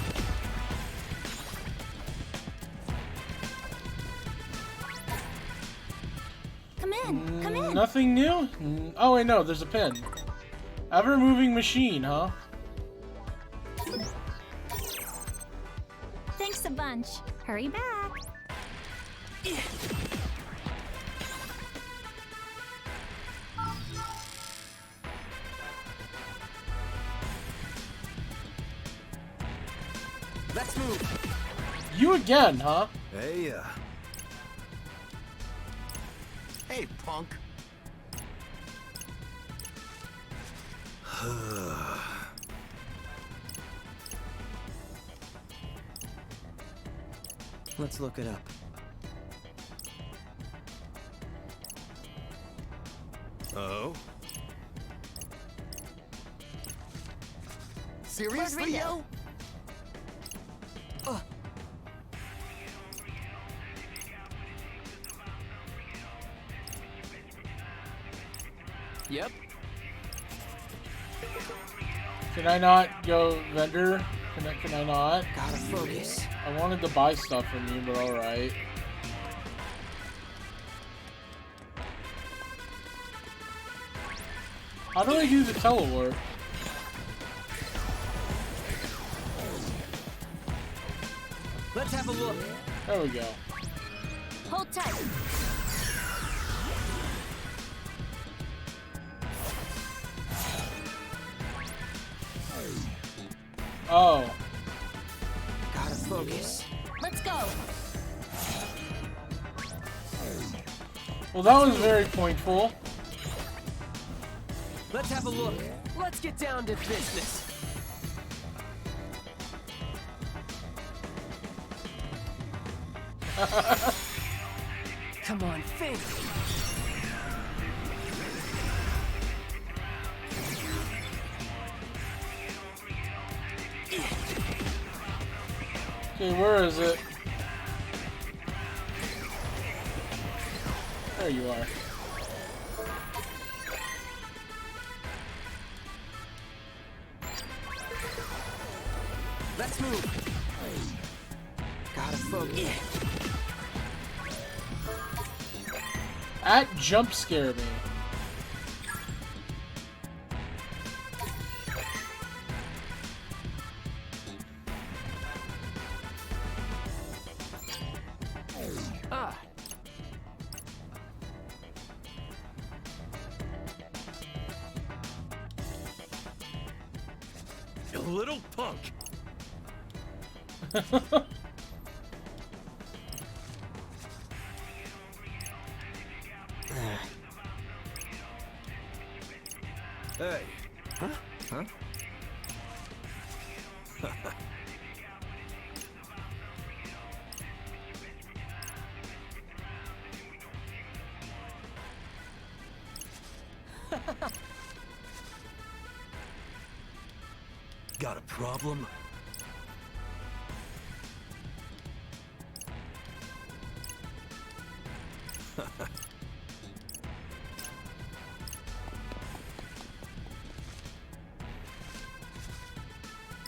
Come in. Come in. Nothing new? Oh wait, no, there's a pin. Ever-moving machine, huh? Thanks a bunch. Hurry back. Let's move. You again, huh? Hey, Hey, punk. Let's look it up. Oh? Seriously, Ringo? yo? Yep. Can I not go vendor? Can I not? Gotta focus. I wanted to buy stuff from you, but alright. How do I do the teleport? Let's have a look. There we go. Hold tight. Oh. Gotta focus. Let's go. Well, that was very pointful. Let's have a look. Let's get down to business. Come on, think. Okay, where is it? There you are. Let's move. Gotta focus. At jump scare me. Ah. You little punk. Hey. Huh? Huh? Got a problem?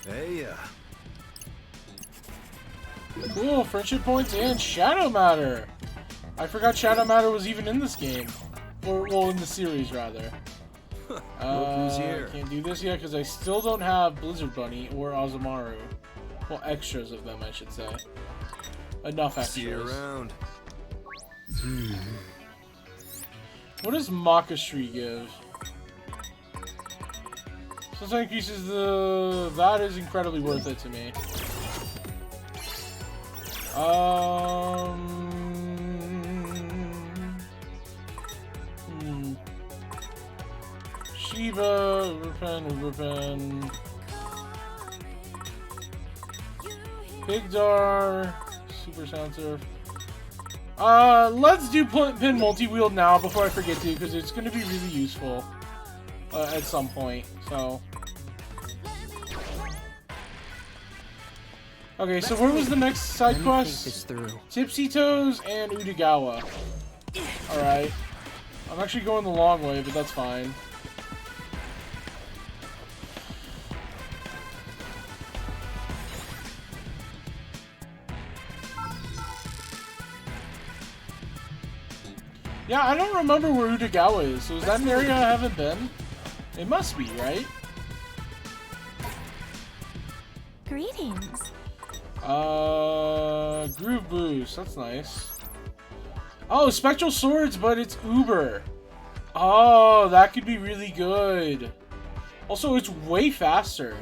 Hey, Cool, friendship points and Shadow Matter. I forgot Shadow Matter was even in this game. Or, well, in the series, rather. Look who's here. Can't do this yet because I still don't have Blizzard Bunny or Ozumaru. Well, extras of them, I should say. Enough extras. See you around. What does Makastri give? So that increases the... That is incredibly worth it to me. Shiva, Uberpen. Bigdar, Super Sound Surf. Let's do pin multi-wield now before I forget to, because it's going to be really useful at some point. So, okay. So where was the next side quest? Tipsy Toes and Utagawa. All right. I'm actually going the long way, but that's fine. Yeah, I don't remember where Utagawa is, so is that an area I haven't been? It must be, right? Greetings. Groove Boost, that's nice. Oh, Spectral Swords, but it's Uber. Oh, that could be really good. Also, it's way faster.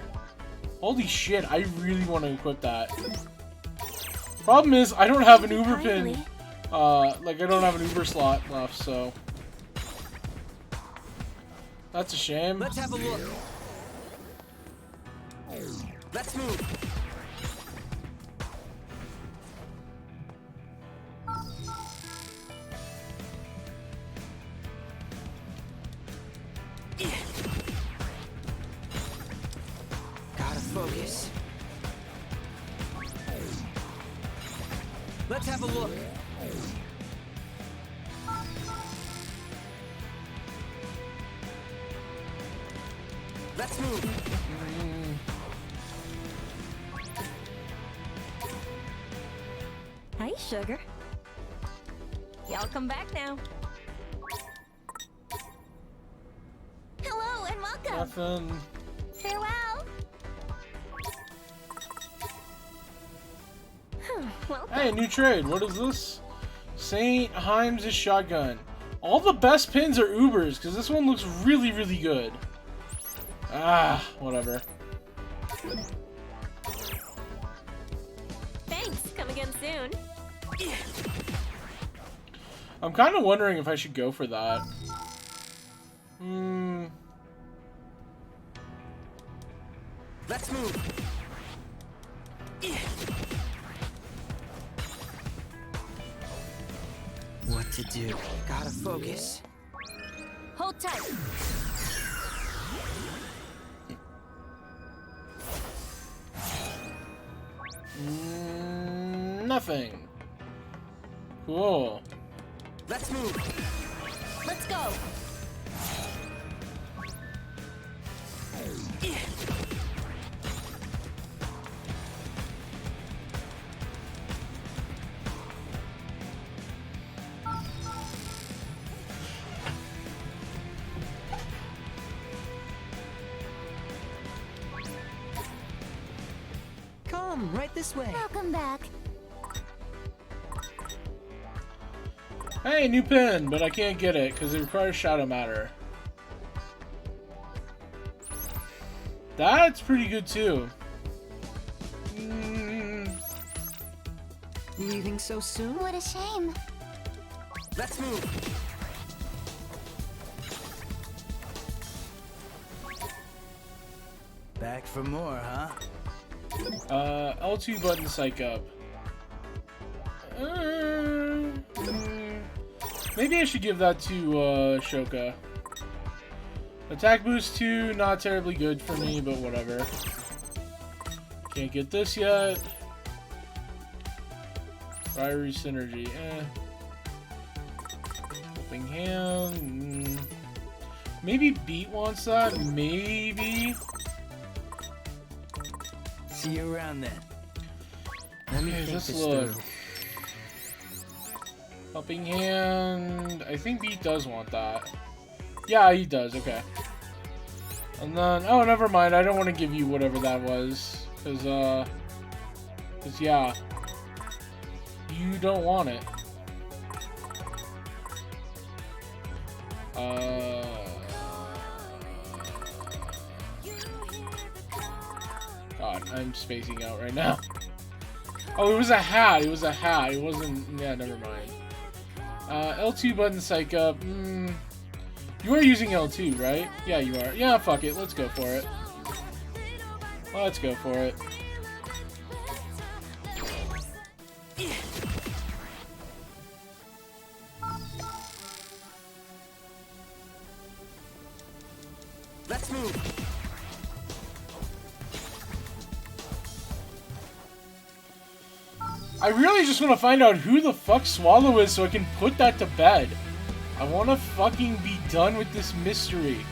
Holy shit, I really want to equip that. Problem is, I don't have an Uber pin. Like, I don't have an Uber slot left, so... That's a shame. Let's have a look. Let's move. Gotta focus. Let's have a look. Let's move. Hi, sugar. Y'all come back now. Hello and welcome. Nothing. Farewell. Welcome. Hey, new trade. What is this? St. Himes' shotgun. All the best pins are Ubers, because this one looks really, really good. Ah, whatever. Thanks. Come again soon. I'm kind of wondering if I should go for that. Let's move. What to do? Gotta focus. Hold tight. Nothing. Cool. Let's move. Let's go. Come, right this way. Welcome back. Hey, new pin, but I can't get it because it requires Shadow Matter. That's pretty good too. Leaving so soon? What a shame. Let's move. Back for more, huh? L2 button psych up. Maybe I should give that to Shoka. Attack boost 2, not terribly good for me, but whatever. Can't get this yet. Fiery Synergy, Helping Hand. Maybe Beat wants that, maybe. See you around then. Let me Okay, think let's this look. through. Helping Hand. I I think Beat does want that. Yeah, he does. Okay. And then, oh, never mind. I don't want to give you whatever that was, cause yeah, you don't want it. God, I'm spacing out right now. Oh, it was a hat. It was a hat. It wasn't. Yeah, never mind. L2 button psych up. You are using L2, right? Yeah, you are. Yeah, fuck it. Let's go for it. Let's go for it. Let's move. I really just want to find out who the fuck Swallow is so I can put that to bed. I want to fucking be done with this mystery.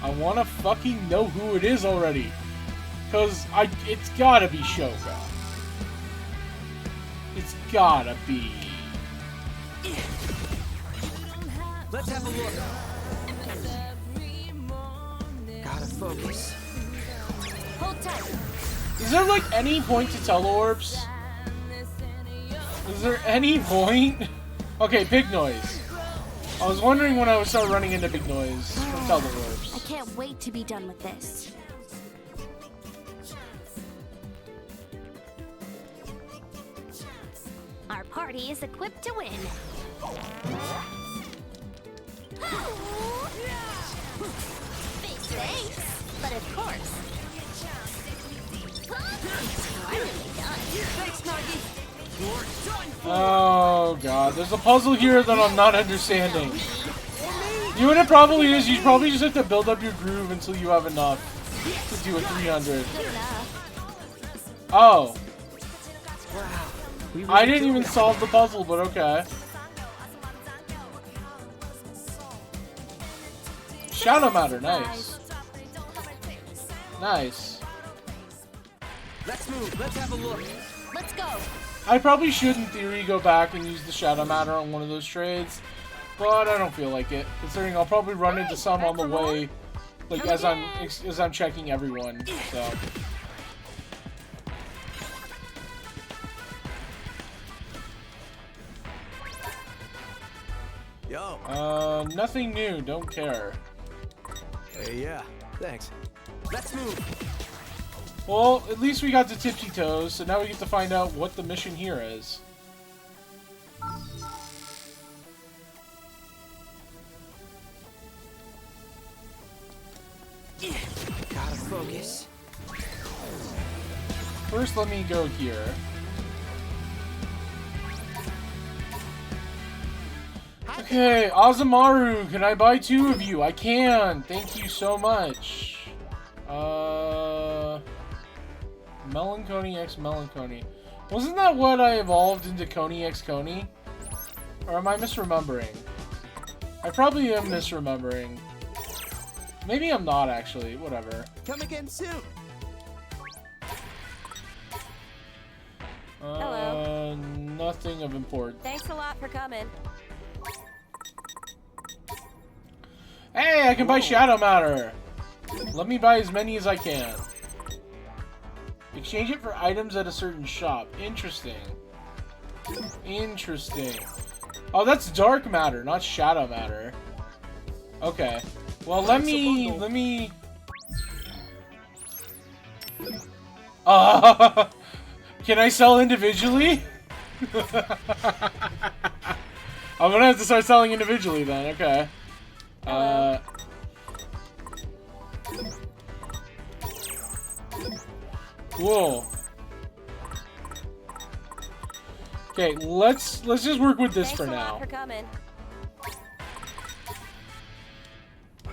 I want to fucking know who it is already. Cause it's gotta be Shoka. It's gotta be. Let's have a look. Gotta focus. Hold tight. Is there like any point to Teleorbs? Is there any point? Okay, big noise. I was wondering when I would start running into big noise from Teleorbs. I can't wait to be done with this. Our party is equipped to win. Thanks, but of course. I'm really done. Thanks, Nagi. Oh god, there's a puzzle here that I'm not understanding. You know what it probably is? You probably just have to build up your groove until you have enough to do a 300. Oh. I didn't even solve the puzzle, but okay. Shadow Matter, nice. Nice. Let's move. Let's have a look. Let's go. I probably should, in theory, go back and use the Shadow Matter on one of those trades, but I don't feel like it, considering I'll probably run into some on the way, like as I'm checking everyone. So. Yo. Nothing new. Don't care. Hey, yeah. Thanks. Let's move. Well, at least we got the Tipsy Toes, so now we get to find out what the mission here is. Gotta focus. First, let me go here. Okay, Azumaru, can I buy 2 of you? I can! Thank you so much. Melancholy X Melancholy. Wasn't that what I evolved into Coney X Coney? Or am I misremembering? I probably am misremembering. Maybe I'm not, actually. Whatever. Come again soon. Hello. Nothing of importance. Thanks a lot for coming. Hey, I can buy Shadow Matter! Let me buy as many as I can. Exchange it for items at a certain shop. Interesting. Interesting. Oh, that's Dark Matter, not Shadow Matter. Okay. Well, let me... Can I sell individually? I'm gonna have to start selling individually then, okay. Cool. Okay, let's just work with this for now. Thanks a lot for coming.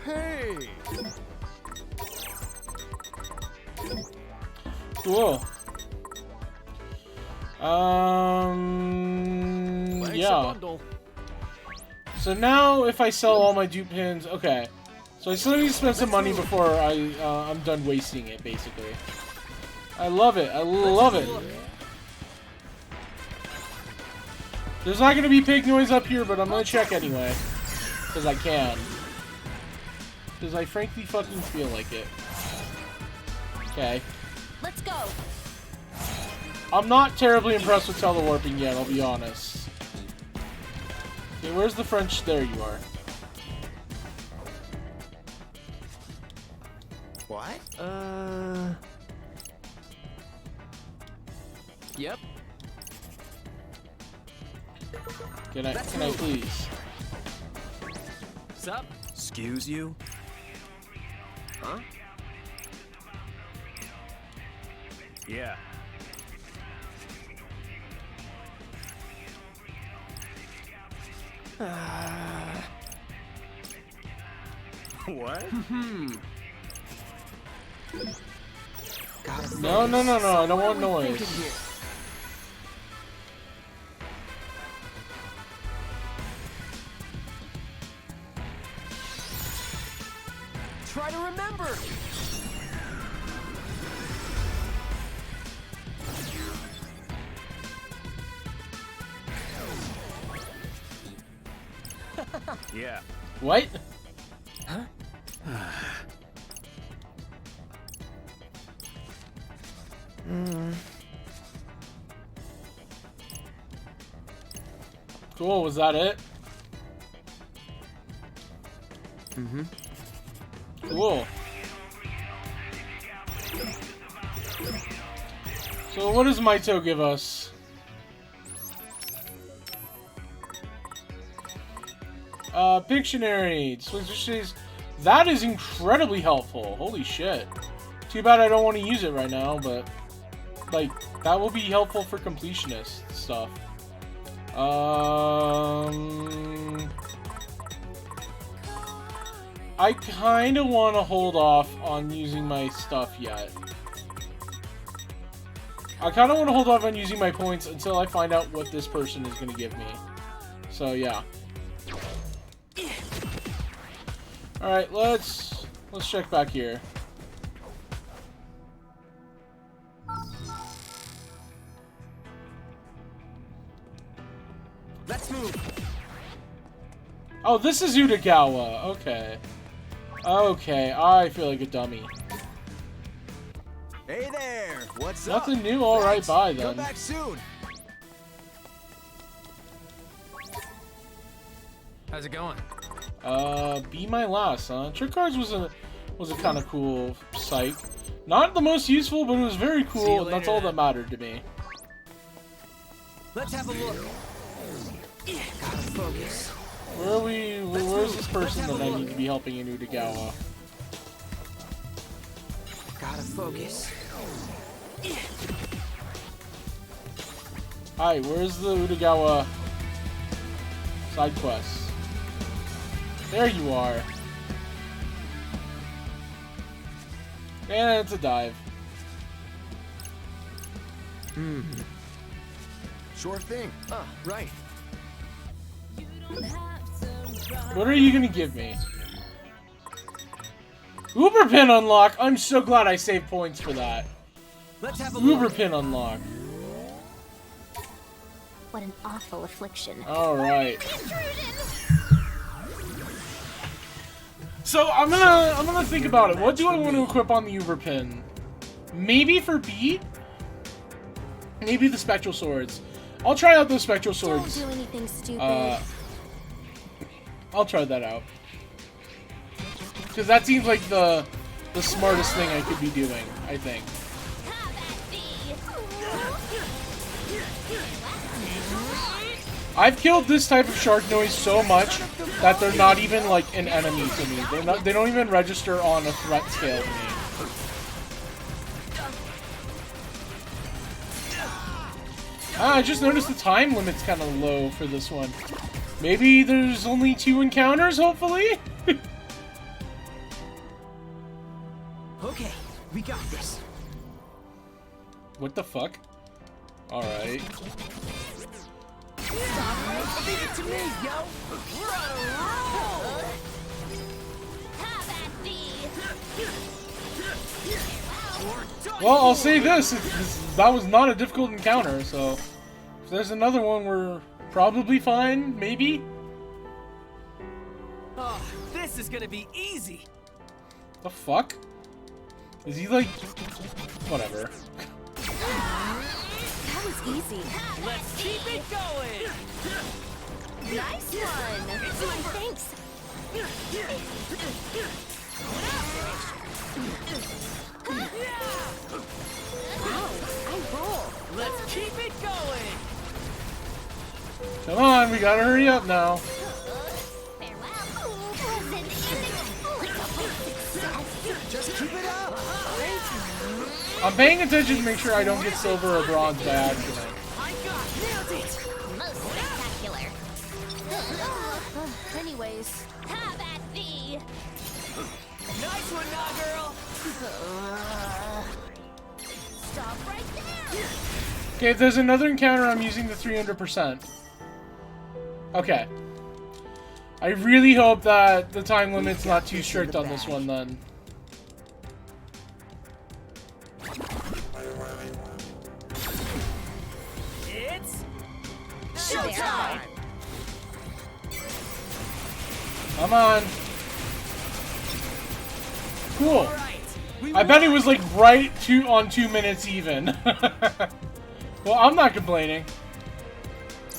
Hey. Cool. Yeah. So now, if I sell all my dupe pins, okay. So I still need to spend some money before I'm done wasting it, basically. I love it. I love it. There's not gonna be pig noise up here, but I'm gonna check anyway. Because I can. Because I frankly fucking feel like it. Okay. Let's go. I'm not terribly impressed with telewarping yet, I'll be honest. Okay, where's the French? There you are. What? Yep. Can I please? What's up? Excuse you? Huh? Yeah. What? No, I don't want noise. Try to remember. Yeah. What? Cool, was that it? Mm-hmm. Cool. So what does Maito give us? Pictionary. That is incredibly helpful. Holy shit. Too bad I don't want to use it right now, but like that will be helpful for completionist stuff. I kind of want to hold off on using my stuff yet. I kind of want to hold off on using my points until I find out what this person is going to give me. So yeah. All right, let's check back here. Let's move. Oh, this is Utagawa. Okay. Okay, I feel like a dummy. Hey there, what's Nothing up? new, alright, bye then. Come back soon. How's it going? Be my last, huh? Trick cards was a kind of cool sight. Not the most useful, but it was very cool, and that's all that mattered to me. Let's have a look. Gotta focus. Where's this person that I need to be helping in Utagawa? Gotta focus. Hi, where's the Utagawa side quest? There you are. And it's a dive. Sure thing. Right. What are you gonna give me? Uber pin unlock! I'm so glad I saved points for that. Let's have a Uber look. pin unlock. What an awful affliction. Alright. So I'm gonna think about it. What do I want to equip on the Uber pin? Maybe for beat? Maybe the spectral swords. I'll try out those spectral swords. Don't do anything stupid. I'll try that out. Because that seems like the smartest thing I could be doing, I think. I've killed this type of shark noise so much that they're not even like an enemy to me. They don't even register on a threat scale to me. I just noticed the time limit's kind of low for this one. Maybe there's only 2 encounters, hopefully? Okay, we got this. What the fuck? Alright. Leave it to me, yo. Well, I'll say this. That was not a difficult encounter, so... If there's another one, we're probably fine, maybe? This is gonna be easy. The fuck? Is he like... Whatever. That was easy. Let's keep it going. Nice one. Thanks. Wow, I roll. Let's keep it going. Come on, we gotta hurry up now. Farewell. Pleasant ending. Just keep it up. I'm paying attention to make sure I don't get silver or bronze bad tonight. Nailed it. Most spectacular. Anyways, Have at thee. Nice one, nah, girl. Stop right there. Okay, if there's another encounter, I'm using the 300%. Okay. I really hope that the time limit's not too strict on this one, then. It's Showtime. Come on. Cool. right. I bet it was like right on 2 minutes even. Well, I'm not complaining.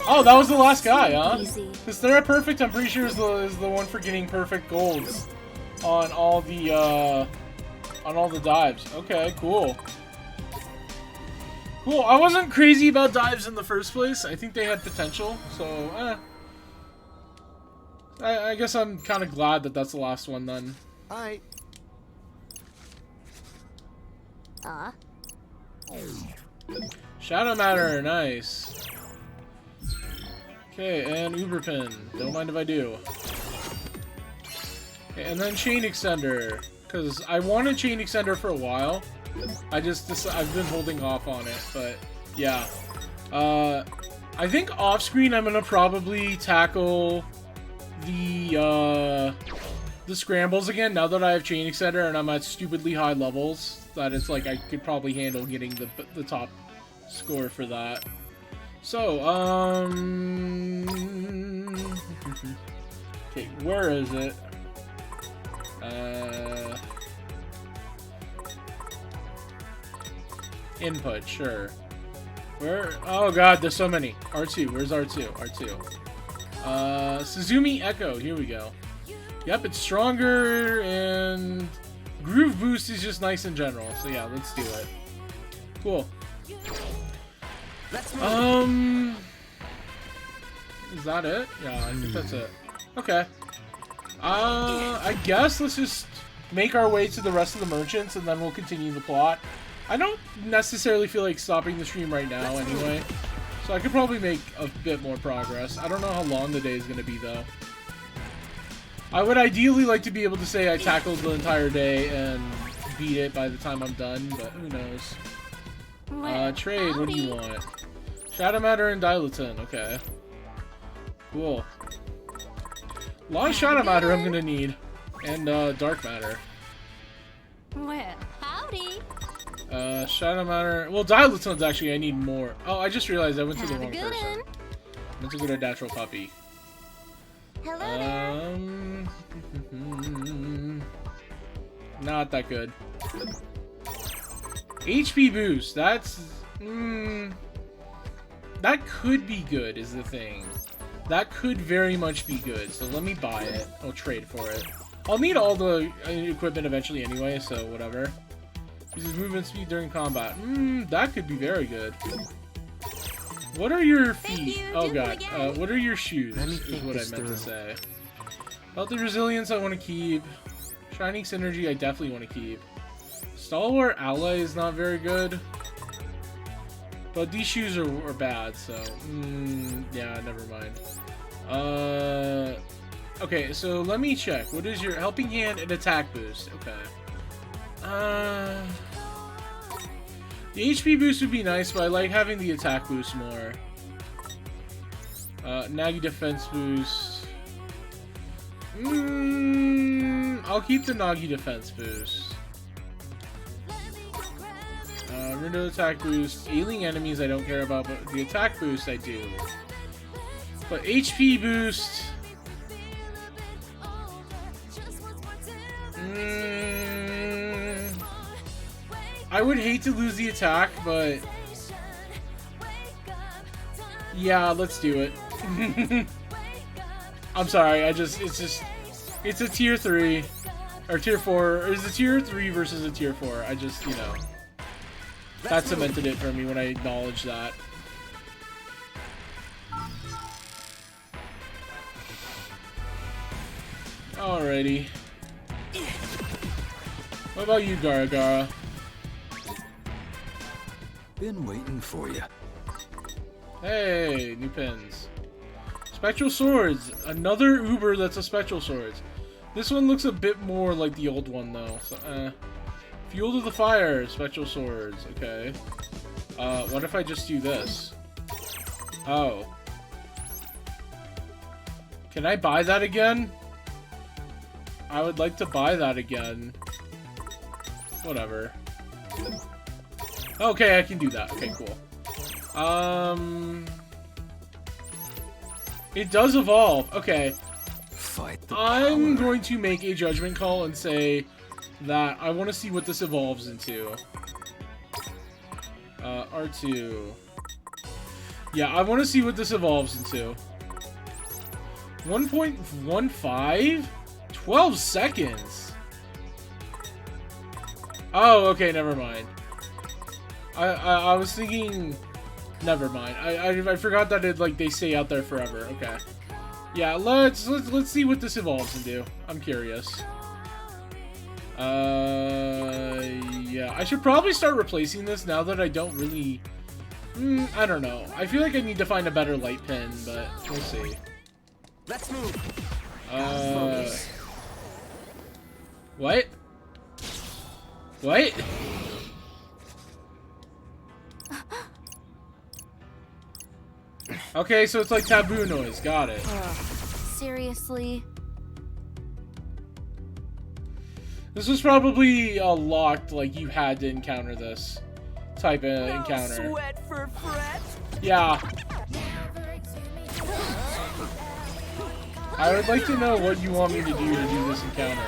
Oh, that was the last guy, huh? easy. Because they're perfect, I'm pretty sure is the one for getting perfect golds on all the dives. Okay, cool. Cool. I wasn't crazy about dives in the first place. I think they had potential, so I guess I'm kind of glad that that's the last one then. Alright. Shadow Matter, nice. Okay, and Uber Pin. Don't mind if I do. Okay, and then Chain Extender, because I wanted Chain Extender for a while. I've been holding off on it, but yeah. I think off screen I'm gonna probably tackle the scrambles again now that I have Chain Extender and I'm at stupidly high levels. That it's like I could probably handle getting the top score for that. So, okay, where is it? Input, sure. Where? Oh god, there's so many. R2, where's R2? R2. Suzumi Echo, here we go. Yep, it's stronger, and Groove Boost is just nice in general. So yeah, let's do it. Cool. Is that it? Yeah, I think that's it. Okay. I guess let's just make our way to the rest of the merchants, and then we'll continue the plot. I don't necessarily feel like stopping the stream right now anyway, so I could probably make a bit more progress. I don't know how long the day is going to be, though. I would ideally like to be able to say I tackled the entire day and beat it by the time I'm done, but who knows. Trade, what do you want? Shadow Matter and Dilaton, okay. Cool. A lot of Shadow Matter I'm gonna need. And, Dark Matter. Well, howdy. Shadow Matter... Well, Dilaton's actually, I need more. Oh, I just realized I went to the wrong person. I went to go to Natural Puppy. Hello there. Not that good. HP boost, that's... that could be good, is the thing. That could very much be good, so let me buy it. I'll trade for it. I'll need all the equipment eventually anyway, so whatever. Uses movement speed during combat. That could be very good. What are your feet? Oh god. What are your shoes, is what I meant to say. Healthy Resilience I want to keep. Shining Synergy I definitely want to keep. Stalwart Ally is not very good. But these shoes are bad, so... yeah, never mind. Okay, so let me check. What is your Helping Hand and Attack Boost? Okay. The HP boost would be nice, but I like having the attack boost more. Nagi defense boost. I'll keep the Nagi defense boost. Rindo attack boost. Ailing enemies I don't care about, but the attack boost I do. But HP boost... I would hate to lose the attack, but yeah, let's do it. I'm sorry, it's a tier 3 or tier 4. It's a tier 3 versus a tier 4. I just, you know, that cemented it for me when I acknowledged that. Alrighty. What about you, Gara? Been waiting for you. Hey, new pins. Spectral swords. Another Uber that's a spectral swords. This one looks a bit more like the old one though. So, Fuel to the fire. Spectral swords. Okay. What if I just do this? Oh. Can I buy that again? I would like to buy that again. Whatever. Okay, I can do that. Okay, cool. It does evolve. Okay. I'm going to make a judgment call and say that I want to see what this evolves into. R2. Yeah, I want to see what this evolves into. 1.15? 12 seconds? Oh, okay, never mind. I was thinking... Never mind. I forgot that it, like, they stay out there forever. Okay. Yeah, let's see what this evolves into. I'm curious. Yeah. I should probably start replacing this now that I don't really... I don't know. I feel like I need to find a better light pin, but we'll see. Let's move. What? What? Okay, so it's like taboo noise. Got it. Seriously? This was probably locked, like you had to encounter this type of encounter. Sweat for fret. Yeah. I would like to know what you want me to do this encounter.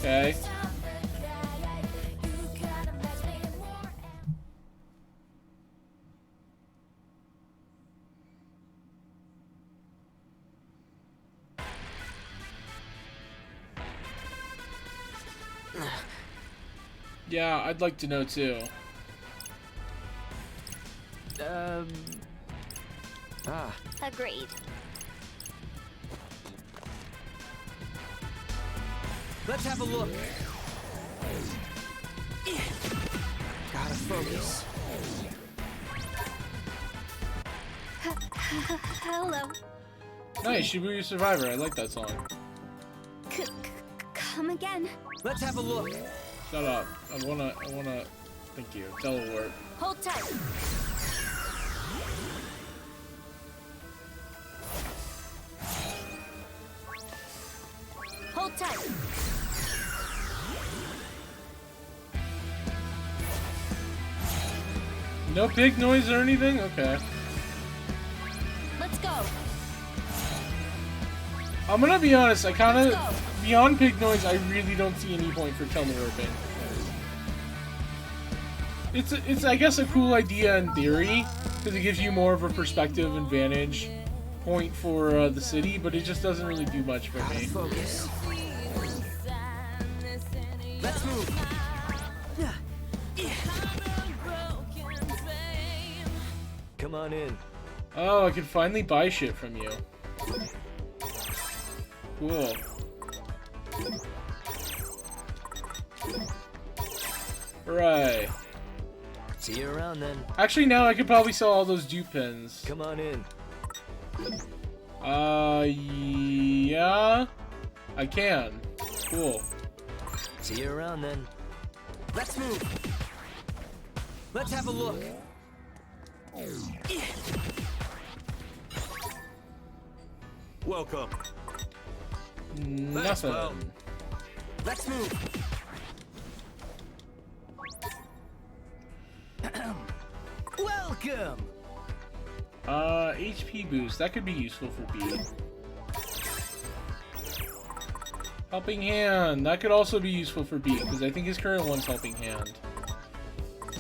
Okay. Yeah, I'd like to know too. Agreed. Let's have a look. Gotta focus. Hello. Nice, Shibuya Survivor. I like that song. Come again. Let's have a look. Shut up. I wanna. Thank you. Teleport. Hold tight. Hold tight. No pig noise or anything? Okay. Let's go. I'm gonna be honest, I kinda... Beyond pig noise, I really don't see any point for telewarping. It's I guess, a cool idea in theory, because it gives you more of a perspective and vantage point for the city, but it just doesn't really do much for me. Focus. Let's move. Come on in. Oh, I can finally buy shit from you. Cool. Hooray. See you around then. Actually, now I could probably sell all those dupe pins. Come on in. Yeah. I can. Cool. See you around then. Let's move. Let's have a look. Welcome. Nothing. Let's move. Welcome. HP boost. That could be useful for B. Helping Hand. That could also be useful for B, because I think his current one's Helping Hand.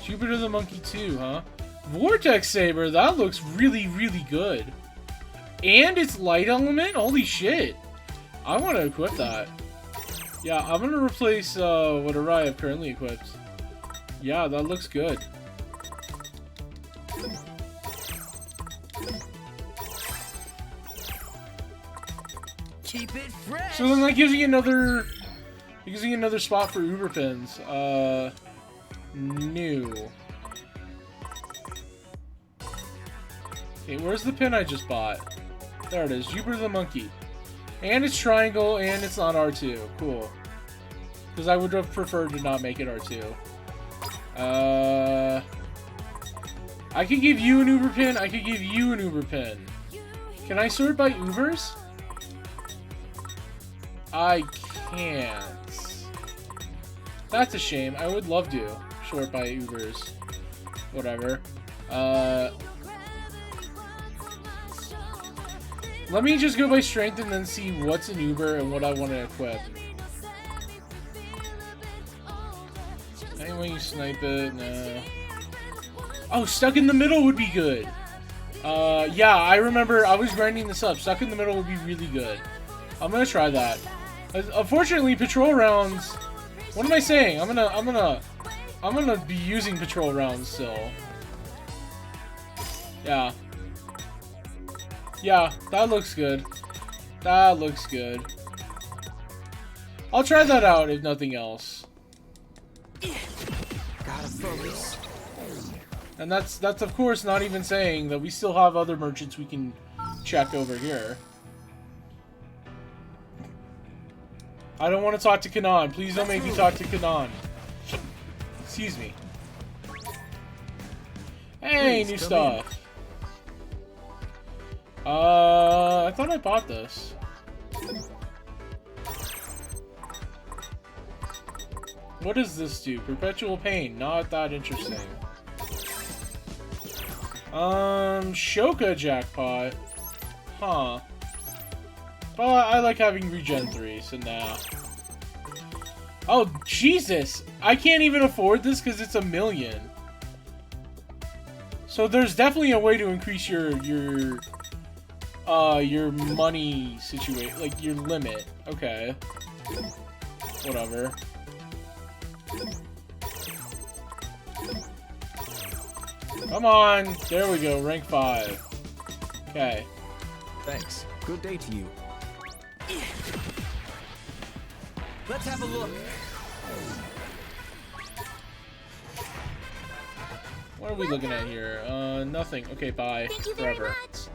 Jupiter the Monkey 2, huh? Vortex Saber. That looks really, really good. And it's Light Element? Holy shit. I want to equip that. Yeah, I'm going to replace whatever I have currently equipped. Yeah, that looks good. Keep it fresh. So then that gives you another spot for Uber pins. New. Okay, where's the pin I just bought? There it is, Jupiter the Monkey. And it's triangle, and it's not R2. Cool. Because I would have preferred to not make it R2. I could give you an Uber pin, I could give you an Uber pin. Can I sort by Ubers? I can't. That's a shame. I would love to sort by Ubers. Whatever. Let me just go by strength and then see what's an Uber and what I want to equip. Anyway, you snipe it. No. Oh, stuck in the middle would be good. Yeah, I remember I was grinding this up. Stuck in the middle would be really good. I'm gonna try that. Unfortunately, patrol rounds. What am I saying? I'm gonna be using patrol rounds still. Yeah. Yeah, that looks good. That looks good. I'll try that out if nothing else. Gotta focus. And that's of course not even saying that we still have other merchants we can check over here. I don't want to talk to Kanan. Please don't make me talk to Kanan. Excuse me. Hey, new stuff. I thought I bought this. What does this do? Perpetual pain. Not that interesting. Shoka jackpot. Huh. But I like having regen 3, so nah. Oh, Jesus! I can't even afford this because it's $1 million. So there's definitely a way to increase your money situation, like your limit. Okay. Whatever. Come on! There we go, rank 5. Okay. Thanks. Good day to you. Let's have a look. What are we looking at here? Nothing. Okay, bye. Thank you Forever. very much.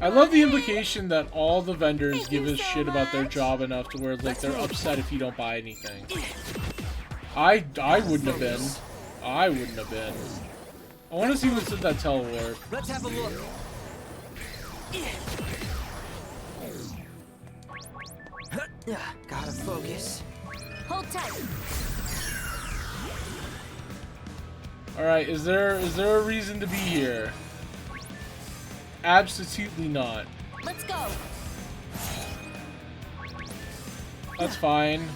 I love the implication that all the vendors Thank give you a so shit about their much. job enough to where like they're upset if you don't buy anything. I wouldn't have been. I wouldn't have been. I want to see what's in that telewarp. Let's have a look. Gotta focus. Hold tight. Alright, is there a reason to be here? Absolutely not. Let's go. That's fine.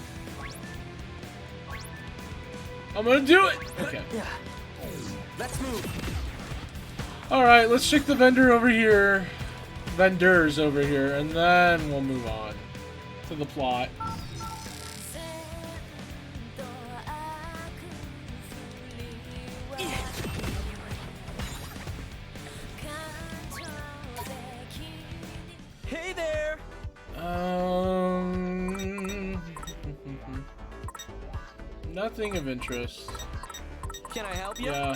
I'm gonna do it! Okay. Let's move. Alright, let's check the vendor over here. Vendors over here, and then we'll move on to the plot. Hey there. Nothing of interest. Can I help you? Yeah.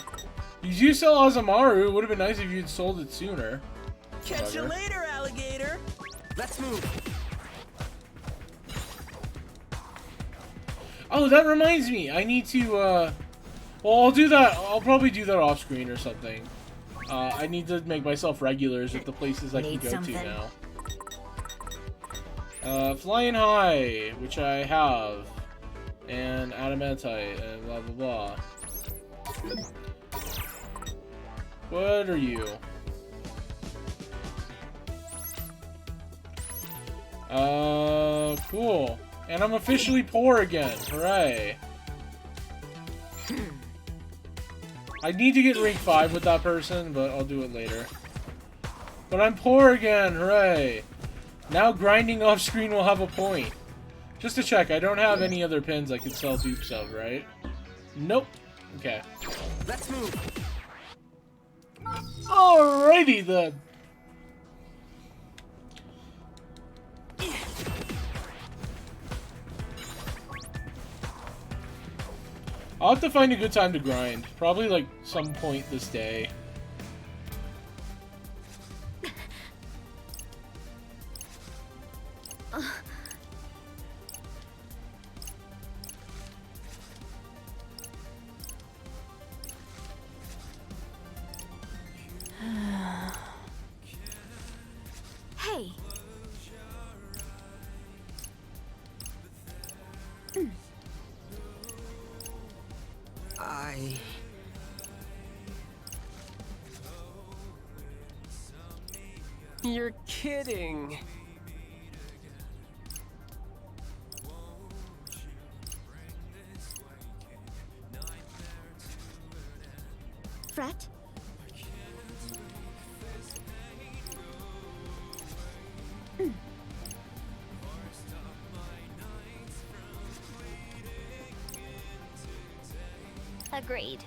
Because you sell Azamaru, it would have been nice if you'd sold it sooner. Catch you Whatever. later, alligator. Let's move. Oh, that reminds me. I need to, well, I'll do that. I'll probably do that off screen or something. I need to make myself regulars with the places I can Need go something? to now. Flying high, which I have. And adamantite, and blah blah blah. What are you? Cool. And I'm officially poor again. Hooray. I need to get rank 5 with that person, but I'll do it later. But I'm poor again. Hooray. Now grinding off screen will have a point. Just to check, I don't have any other pins I could sell dupes of, right? Nope. Okay. Let's move. Alrighty then. I'll have to find a good time to grind. Probably like some point this day. Hey. You're kidding. Fret? Agreed.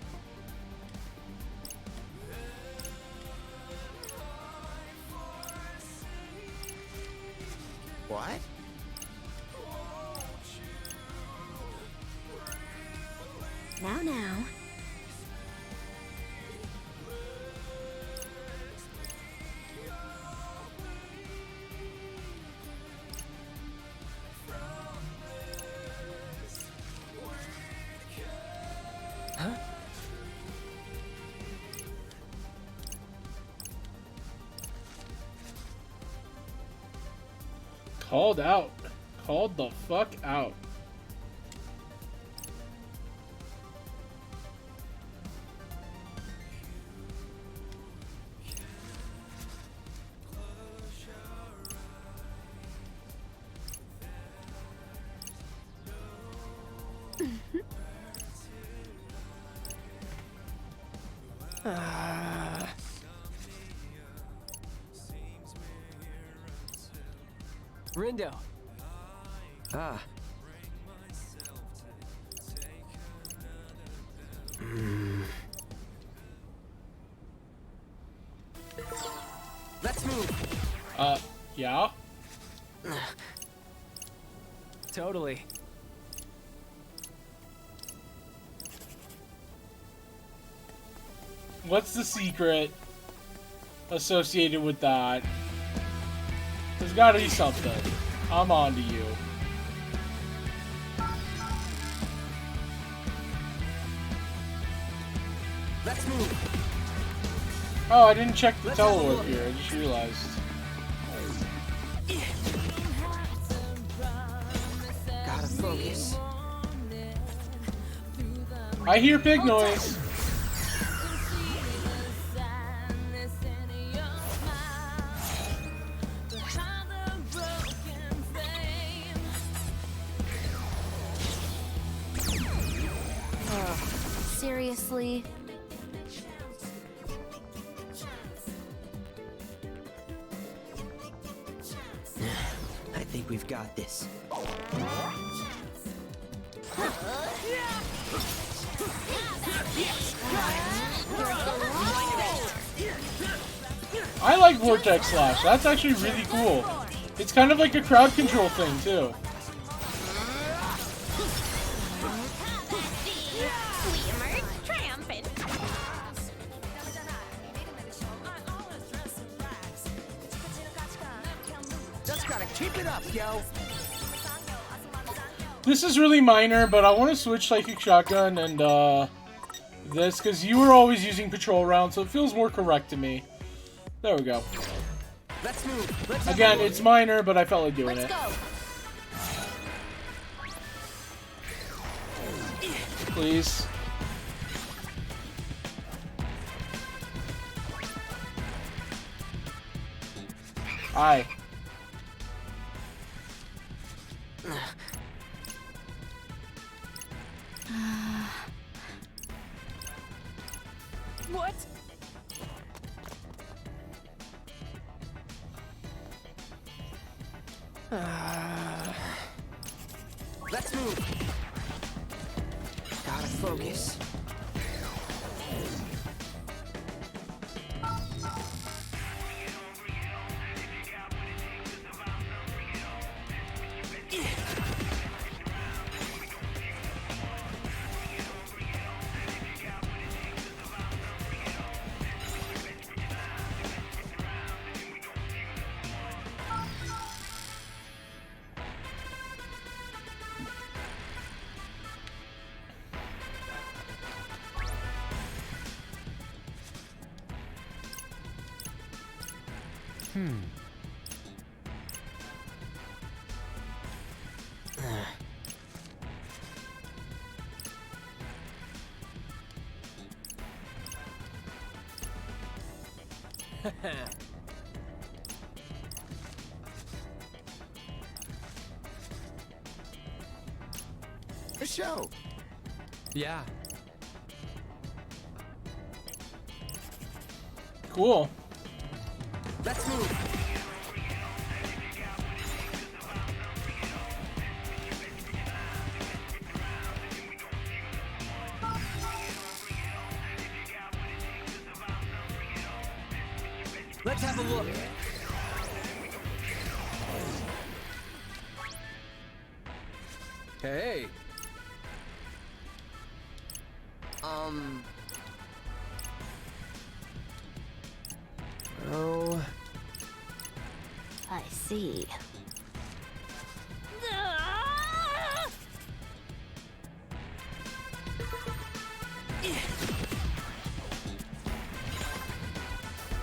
What? Now. Huh? Called out. Called the fuck out. Rindo. Ah. Let's move. Yeah? Totally. What's the secret associated with that? There's gotta be something. I'm on to you. Let's move. Oh, I didn't check the telewarp here. I just realized. Gotta focus. I hear pig noise. Seriously? I think we've got this. I like Vortex Slash. That's actually really cool. It's kind of like a crowd control thing, too. We emerge triumphant. Just gotta keep it up, yo. This is really minor, but I want to switch Psychic Shotgun and this, because you were always using Patrol Round, so it feels more correct to me. There we go. Let's move. Let's Again, it's minor, but I felt like doing Let's it. go. Please. Hi. What? Let's move. Gotta focus. A show. Yeah. Cool. Let's move. Let's have a look. Hey. Oh. I see.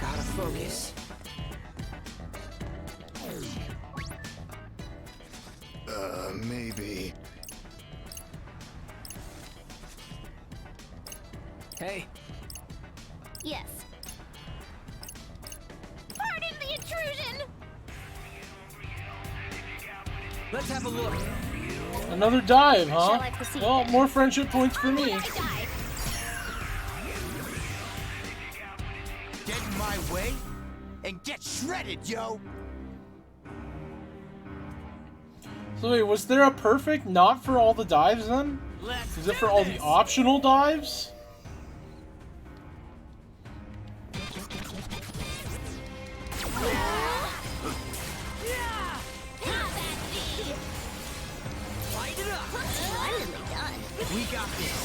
Gotta focus. Maybe. Hey. Yes. Pardon the intrusion. Let's have a look. Another dive, huh? Shall I proceed Well, then? more friendship points for me. Dive. Get in my way and get shredded, yo. So wait, was there a perfect not for all the dives then? Is it for all the optional dives? Splendidly done. We got this.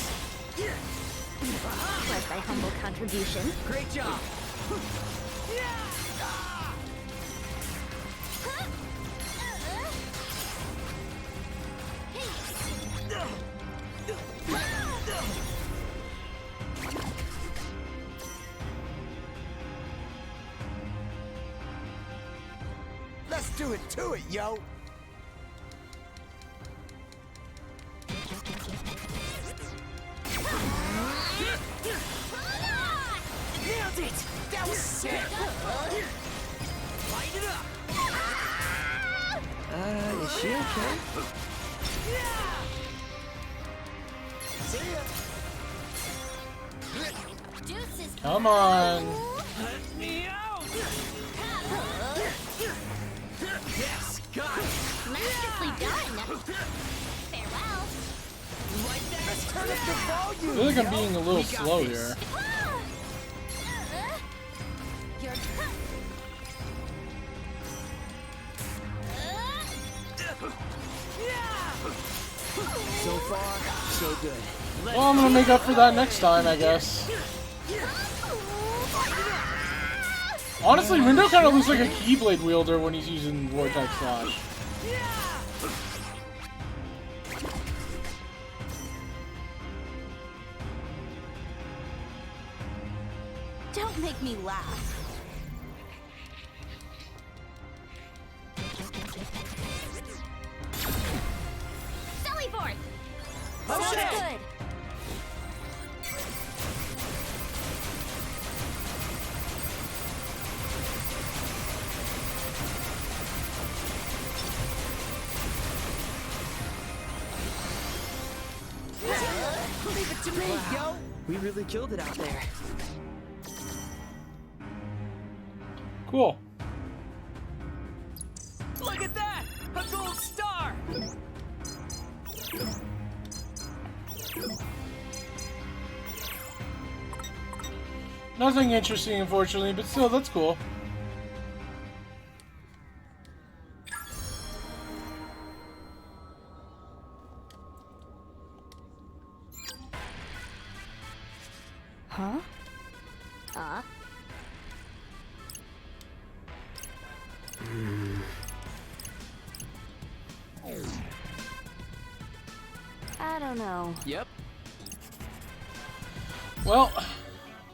Was thy humble contribution. Great job. Let's do it to it, yo. Nailed it. That was sick. Light it up. Is she okay? See ya. Deuces. Come on. Let me out. Yes, got it. Masterfully done. Farewell. Like that. Let's turn up the I volume. feel like I'm being a little slow here. Your So far, so good. Well, I'm gonna make up for that next time, I guess. Honestly, Rindo kind of looks like a Keyblade wielder when he's using Vortex Slash. Don't make me laugh. good. Leave it to me, yo! We really killed it out there. Cool. Look at that! A gold star! Nothing interesting, unfortunately, but still, that's cool. Huh? I don't know. Yep. Well,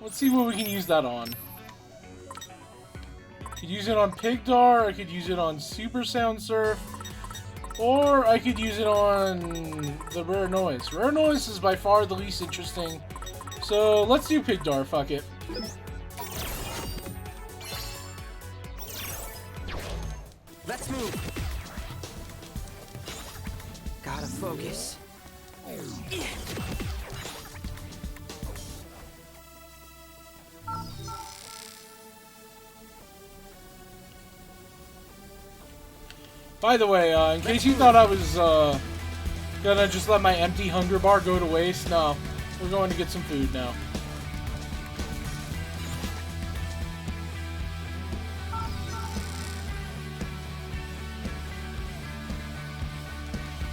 let's see what we can use that on. Could use it on Pigdar, I could use it on Super Sound Surf, or I could use it on the Rare Noise. Rare Noise is by far the least interesting, so let's do Pigdar, fuck it. Let's move. Gotta focus. By the way, in case you thought I was gonna just let my empty hunger bar go to waste, no. We're going to get some food now.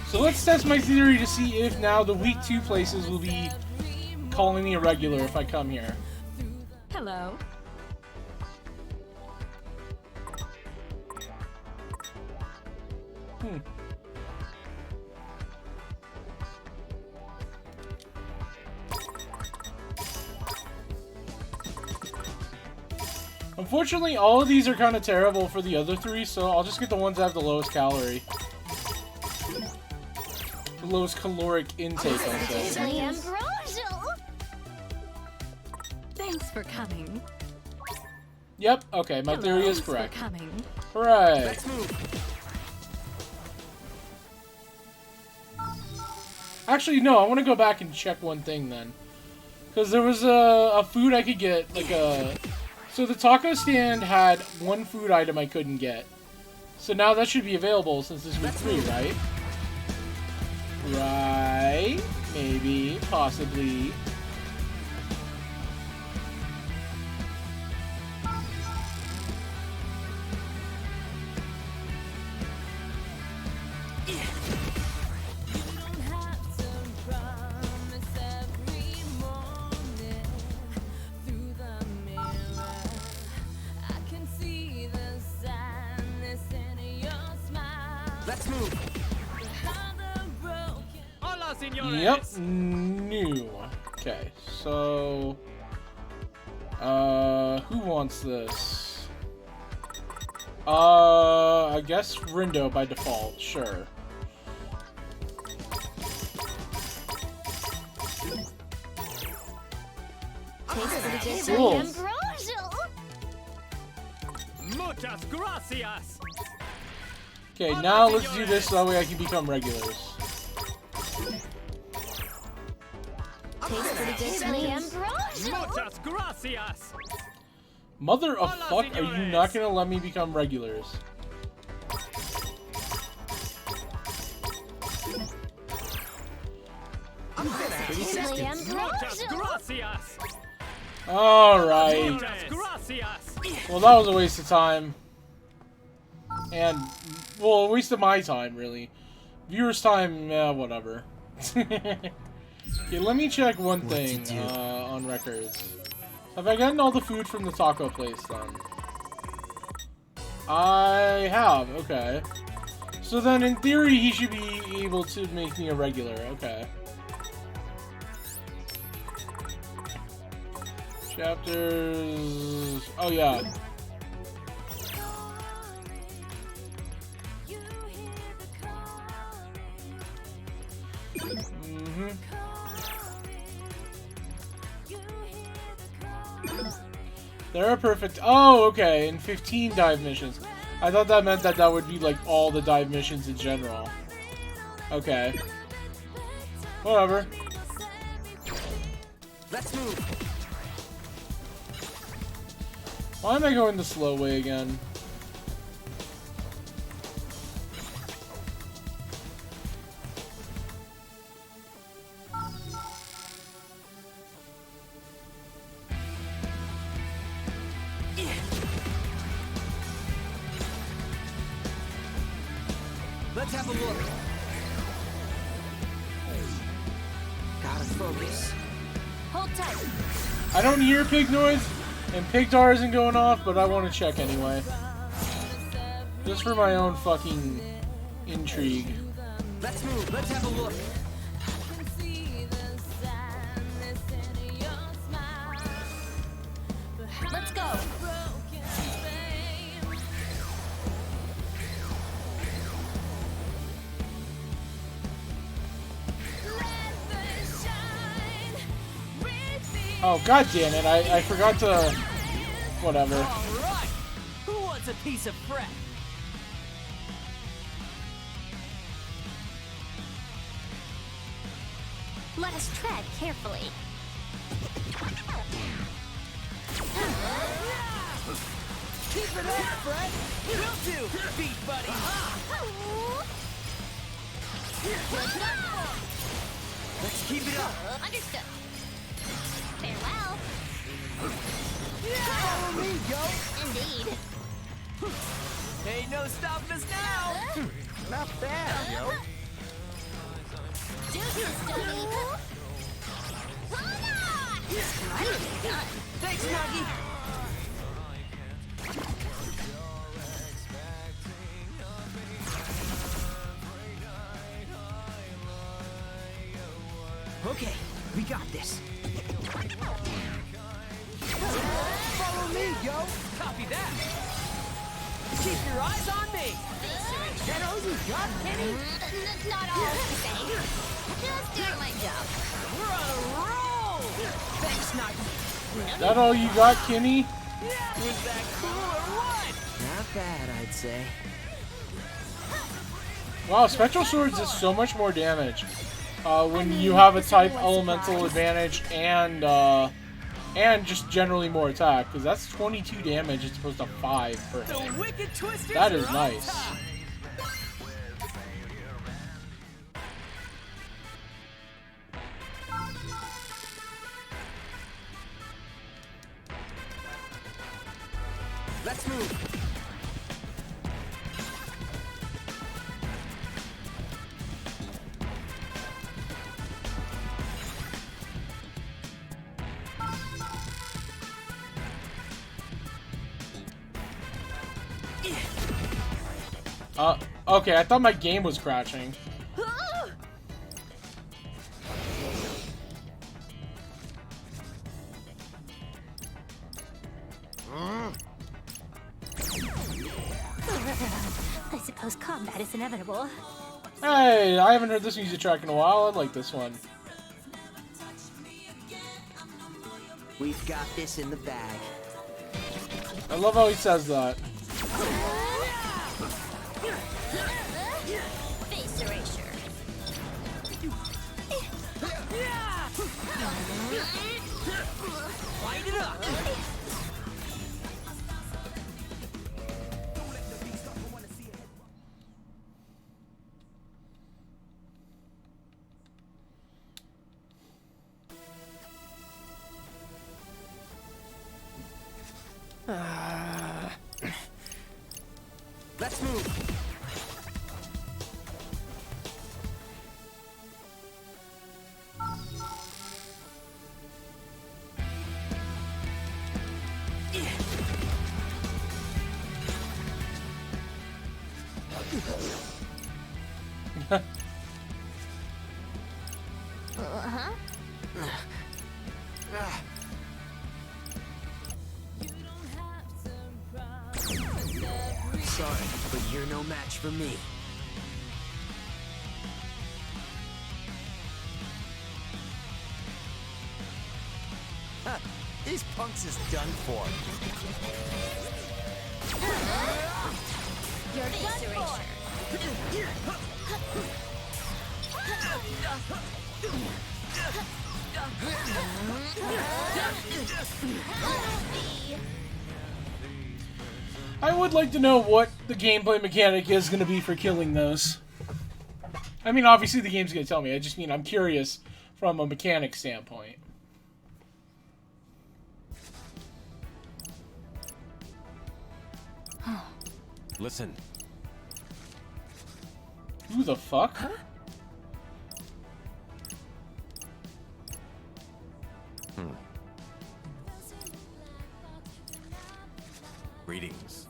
So let's test my theory to see if now the week 2 places will be calling me a regular if I come here. Hello. Unfortunately, all of these are kind of terrible for the other 3, so I'll just get the ones that have the lowest calorie. The lowest caloric intake, I'll say. Thanks for coming. Yep, okay, my theory is Thanks for correct. coming. Hooray! Let's move. Actually, no, I want to go back and check one thing then. Because there was a food I could get, like a... So the taco stand had one food item I couldn't get. So now that should be available since this is week 3, right? Right? Maybe. Possibly. Let's move. Yep, new. Okay, so... who wants this? I guess Rindo by default, sure. Cool. Muchas gracias. Okay, now let's do this so that way I can become regulars. Muchas gracias. Mother of fuck, are you not gonna let me become regulars? Muchas gracias. Alright. Well, that was a waste of time. And, well, a waste of my time, really. Viewers' time, whatever. Okay, let me check one thing on records. Have I gotten all the food from the taco place, then? I have, okay. So then, in theory, he should be able to make me a regular, okay. Chapters... Oh, yeah. There are perfect. Oh, okay. And 15 dive missions. I thought that meant that that would be like all the dive missions in general. Okay. Whatever. Let's move. Why am I going the slow way again? Let's have a look. Gotta focus. Hold tight. I don't hear pig noise, and Pigdar isn't going off, but I want to check anyway. Just for my own fucking intrigue. Let's move. Let's have a look. Let's go. Oh, god damn it, I forgot to... Whatever. Alright! Who wants a piece of Fred? Let us tread carefully. Keep it up, Fred! Will do, beat buddy! Let's keep it up! Understood. Farewell. Follow me, yo! Indeed. Ain't no stopping us now! Not bad, yo! Do you study? Thanks, Nagi! Okay, we got this. Follow me, yo! Copy that! Keep your eyes on me! That all you got, Kenny? Not all to say. Just doing my job. We're on a roll! Thanks, Nagi. That all you got, Kimmy? Was that cool or what? Not bad, I'd say. Wow, Spectral Swords is so much more damage. When you have a type elemental advantage and just generally more attack, because that's 22 damage as opposed to 5 per hit. That is nice. Let's move. Okay, I thought my game was crashing. I suppose combat is inevitable. Hey, I haven't heard this music track in a while. I like this one. We've got this in the bag. I love how he says that. Face erasure. Light it up! Let's move. Sorry, but you're no match for me. These punks is done for. You're done for. I would like to know what the gameplay mechanic is going to be for killing those. I mean, obviously the game's going to tell me. I just mean I'm curious from a mechanic standpoint. Listen. Who the fuck? Huh? Greetings.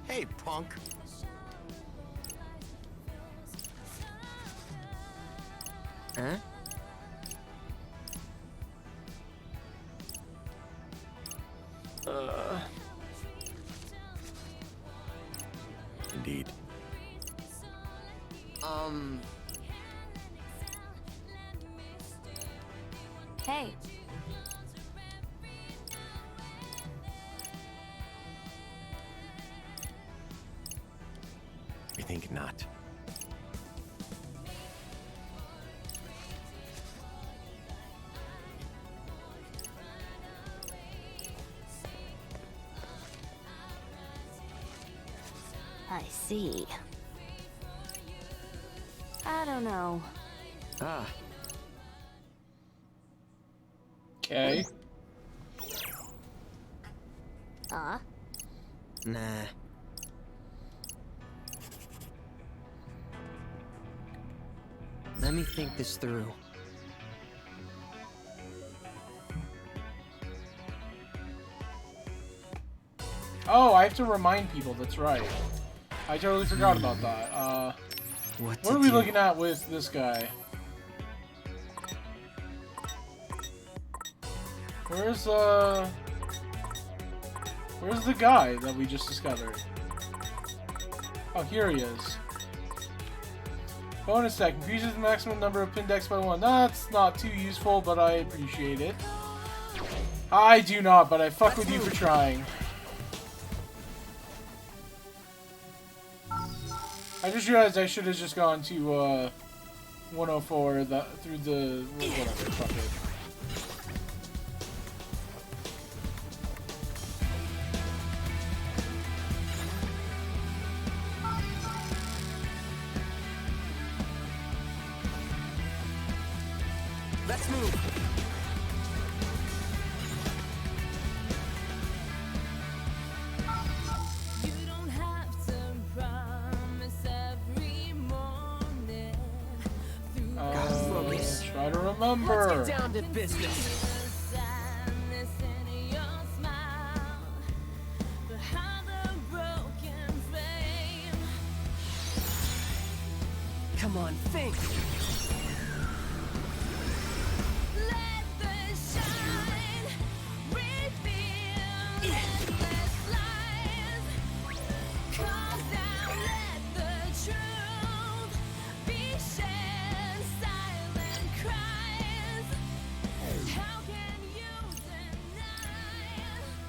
Hey, punk. Huh? Indeed. Hey. I think not. I see. I don't know. Ah. Okay. Nah. Let me think this through. Oh, I have to remind people, that's right. I totally forgot about that. What are we looking at with this guy? Where's the guy that we just discovered? Oh, here he is. Bonus tech, increases the maximum number of pin decks by 1. That's not too useful, but I appreciate it. I do not, but I fuck with you for trying. I just realized I should have just gone to 104 through the whatever, fuck it. Let's move. Try to remember. Let's get down to business. Come on, think.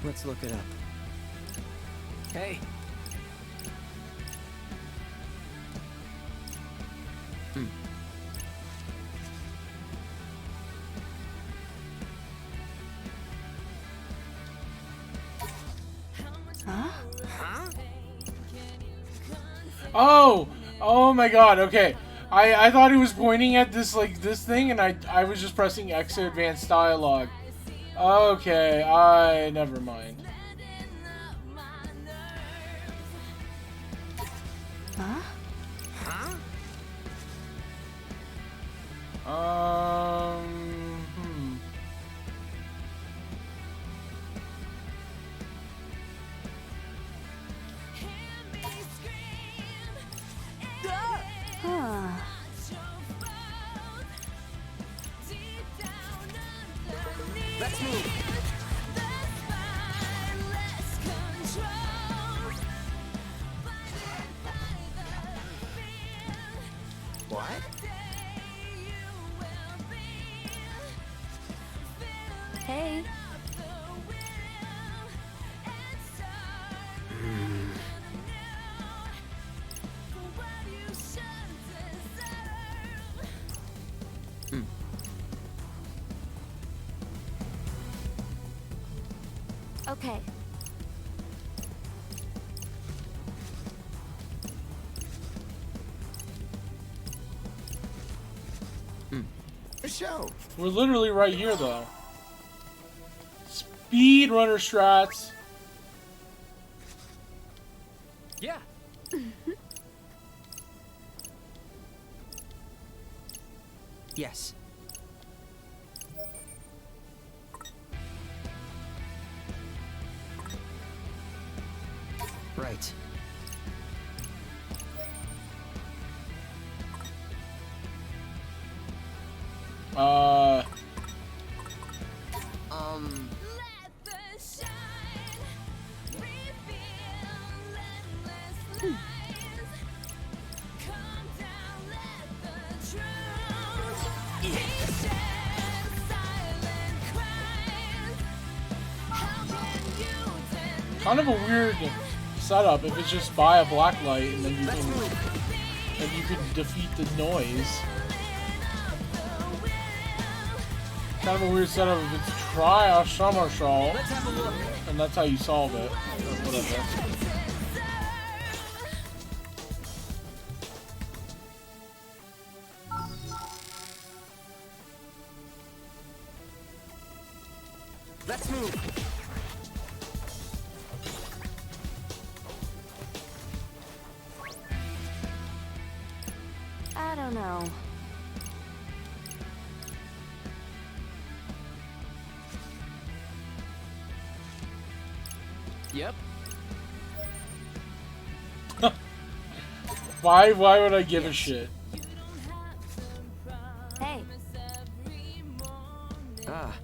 Let's look it up. Hey. Oh my god, okay. I thought he was pointing at this, like, this thing, and I was just pressing X to advance dialogue. Okay, never mind. Let's move. What? Okay. A show. We're literally right here, though. Speed runner strats. Yeah. Yes. Right. Kind of a weird setup if it's just buy a black light and then you can defeat the noise. Kind of a weird setup if it's try a somersault and that's how you solve it. Or whatever. Let's move. I don't know. Yep. Why would I give a shit? Hey. Ah.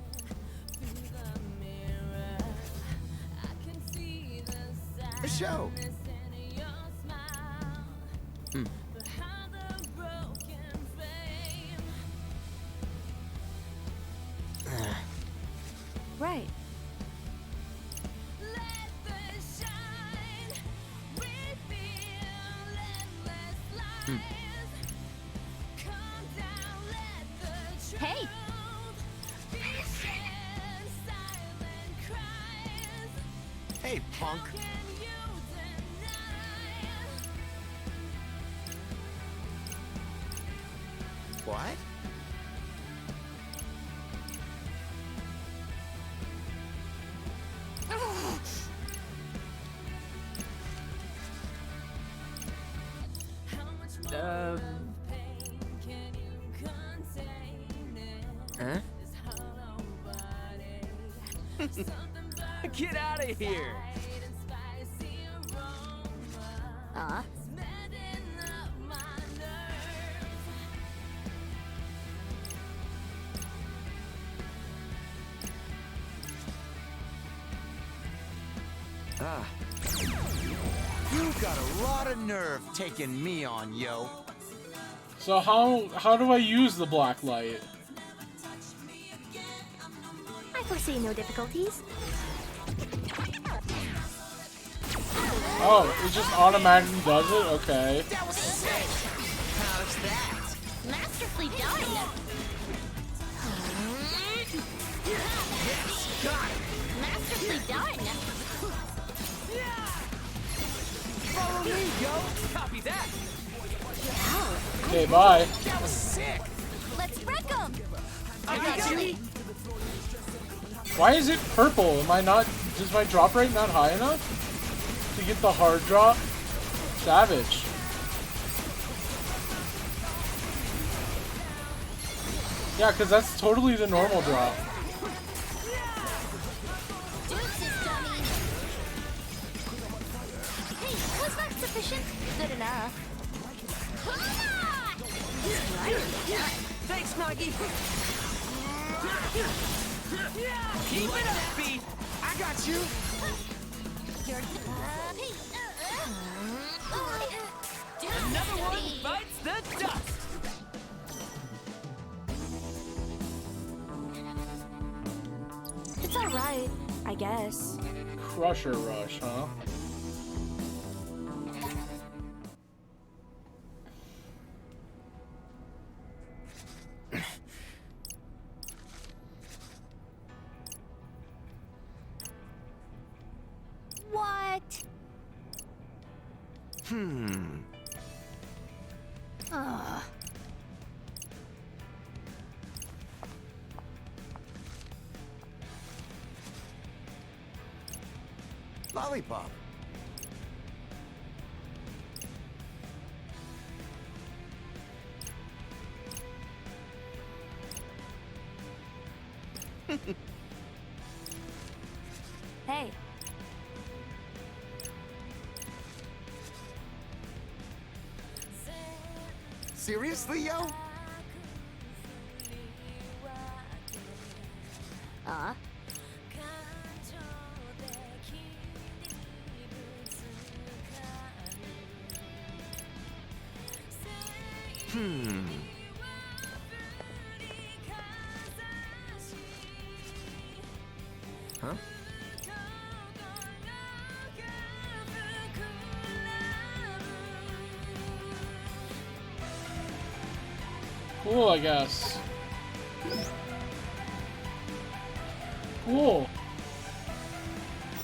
A show. Right. Hey! Hey, punk. What? Huh? Get out of here. Ah. You got a lot of nerve taking me on, yo. So how do I use the black light? I foresee no difficulties. Oh, it just automatically does it? Okay. That was sick. How's that? Masterfully done! Yes, got it. Masterfully done! Follow me, yo. Copy that. Okay, bye. That was sick. Let's wreck 'em! I got you. Why is it purple? Am I not... Is my drop rate not high enough to get the hard drop? Savage. Yeah, because that's totally the normal drop. Deuces, dummy! Hey, was that sufficient? Good enough. Thanks, Maggie. Keep it up, B. I got you. You're... Another one bites the dust. It's alright, I guess. Crusher Rush, huh? What? Ugh. Lollipop. Hey. Seriously, yo? Huh? Cool, I guess. Cool.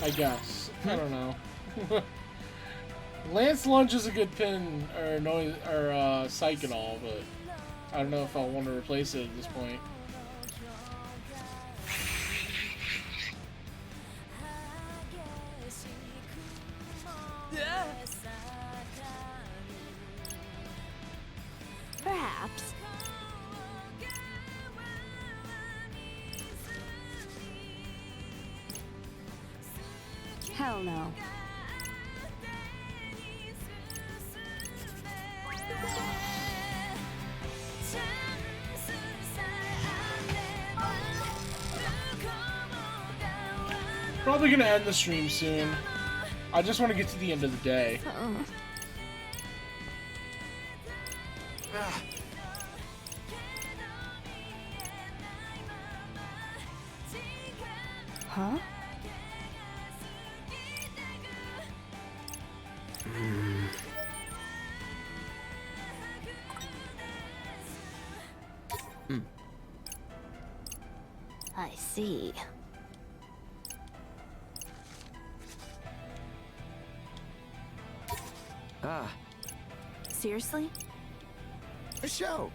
I guess. I don't know. Lance Lunge is a good pin or noise or psych and all, but I don't know if I'll want to replace it at this point. Perhaps. Hell no. Probably gonna end the stream soon. I just want to get to the end of the day. Huh? I see. Seriously? A show.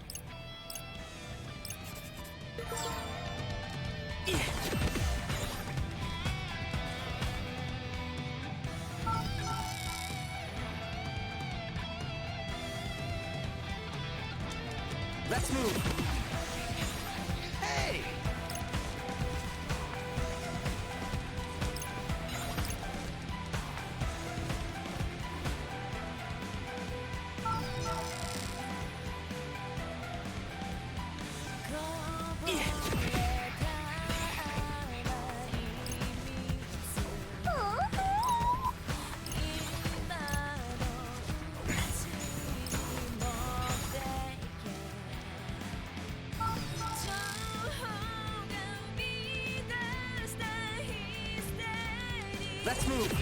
Let's move. Hey! Let's move.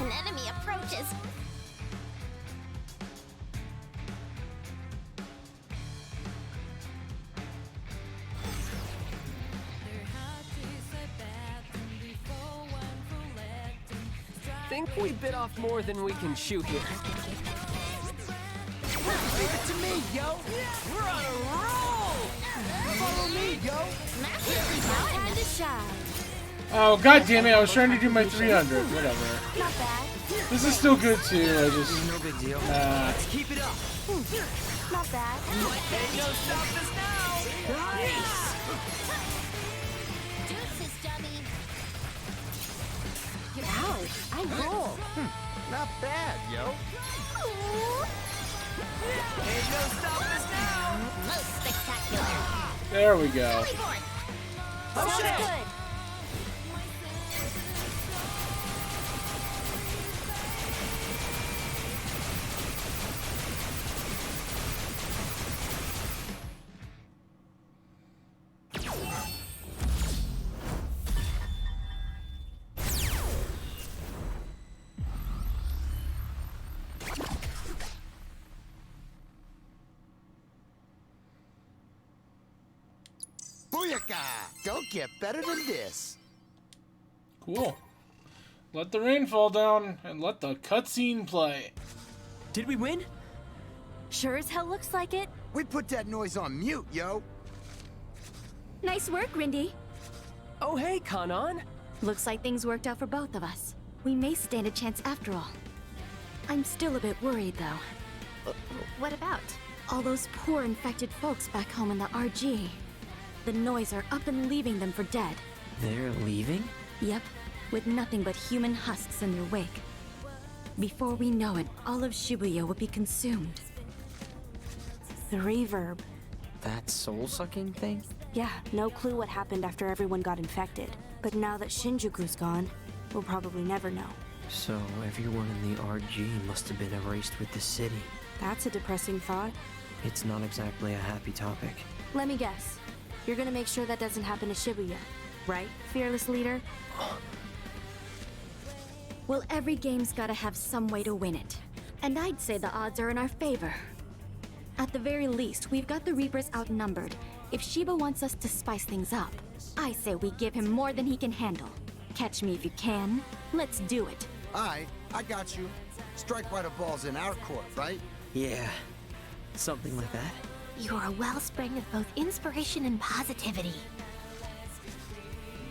An enemy approaches. Think we bit off more than we can chew here. Leave it to me, yo! We're on a roll! Follow me, yo! Time to shine. Oh, god damn it, I was trying to do my 300. Whatever. Not bad. This is still good too, I just... No big deal. Let's keep it up. Not bad. Ain't no stopping us now. Nice. Deuces, dummy. Ow, I roll. Not bad, yo. Ain't no stopping us now. Most spectacular. There we go. Sounds good. Don't get better than this. Cool. Let the rain fall down and let the cutscene play. Did we win? Sure as hell looks like it. We put that noise on mute, yo. Nice work, Rindy. Oh, hey, Kanan. Looks like things worked out for both of us. We may stand a chance after all. I'm still a bit worried, though. What about? All those poor infected folks back home in the RG. The Noise are up and leaving them for dead. They're leaving? Yep, with nothing but human husks in their wake. Before we know it, all of Shibuya will be consumed. The reverb. That soul-sucking thing? Yeah, no clue what happened after everyone got infected. But now that Shinjuku's gone, we'll probably never know. So everyone in the RG must have been erased with the city. That's a depressing thought. It's not exactly a happy topic. Let me guess. You're gonna make sure that doesn't happen to Shibuya, right, fearless leader? Well, every game's gotta have some way to win it. And I'd say the odds are in our favor. At the very least, we've got the Reapers outnumbered. If Shiba wants us to spice things up, I say we give him more than he can handle. Catch me if you can. Let's do it. I got you. Strike while the ball's in our court, right? Yeah, something like that. You're a wellspring of both inspiration and positivity.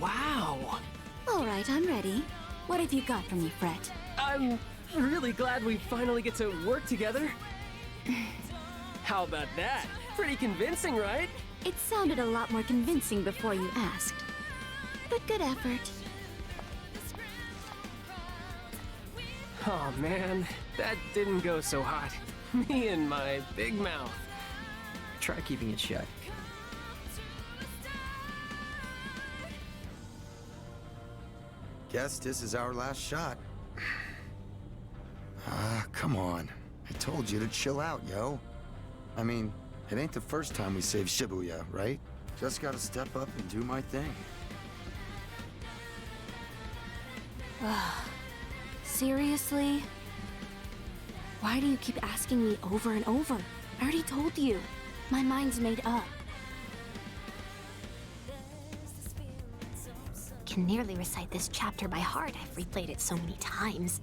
Wow. All right, I'm ready. What have you got for me, Fred? I'm really glad we finally get to work together. How about that? Pretty convincing, right? It sounded a lot more convincing before you asked. But good effort. Oh man, that didn't go so hot. Me and my big mouth. Try keeping it shut. Guess this is our last shot. Come on. I told you to chill out, yo. I mean, it ain't the first time we saved Shibuya, right? Just gotta step up and do my thing. Seriously? Why do you keep asking me over and over? I already told you. My mind's made up. Can nearly recite this chapter by heart. I've replayed it so many times.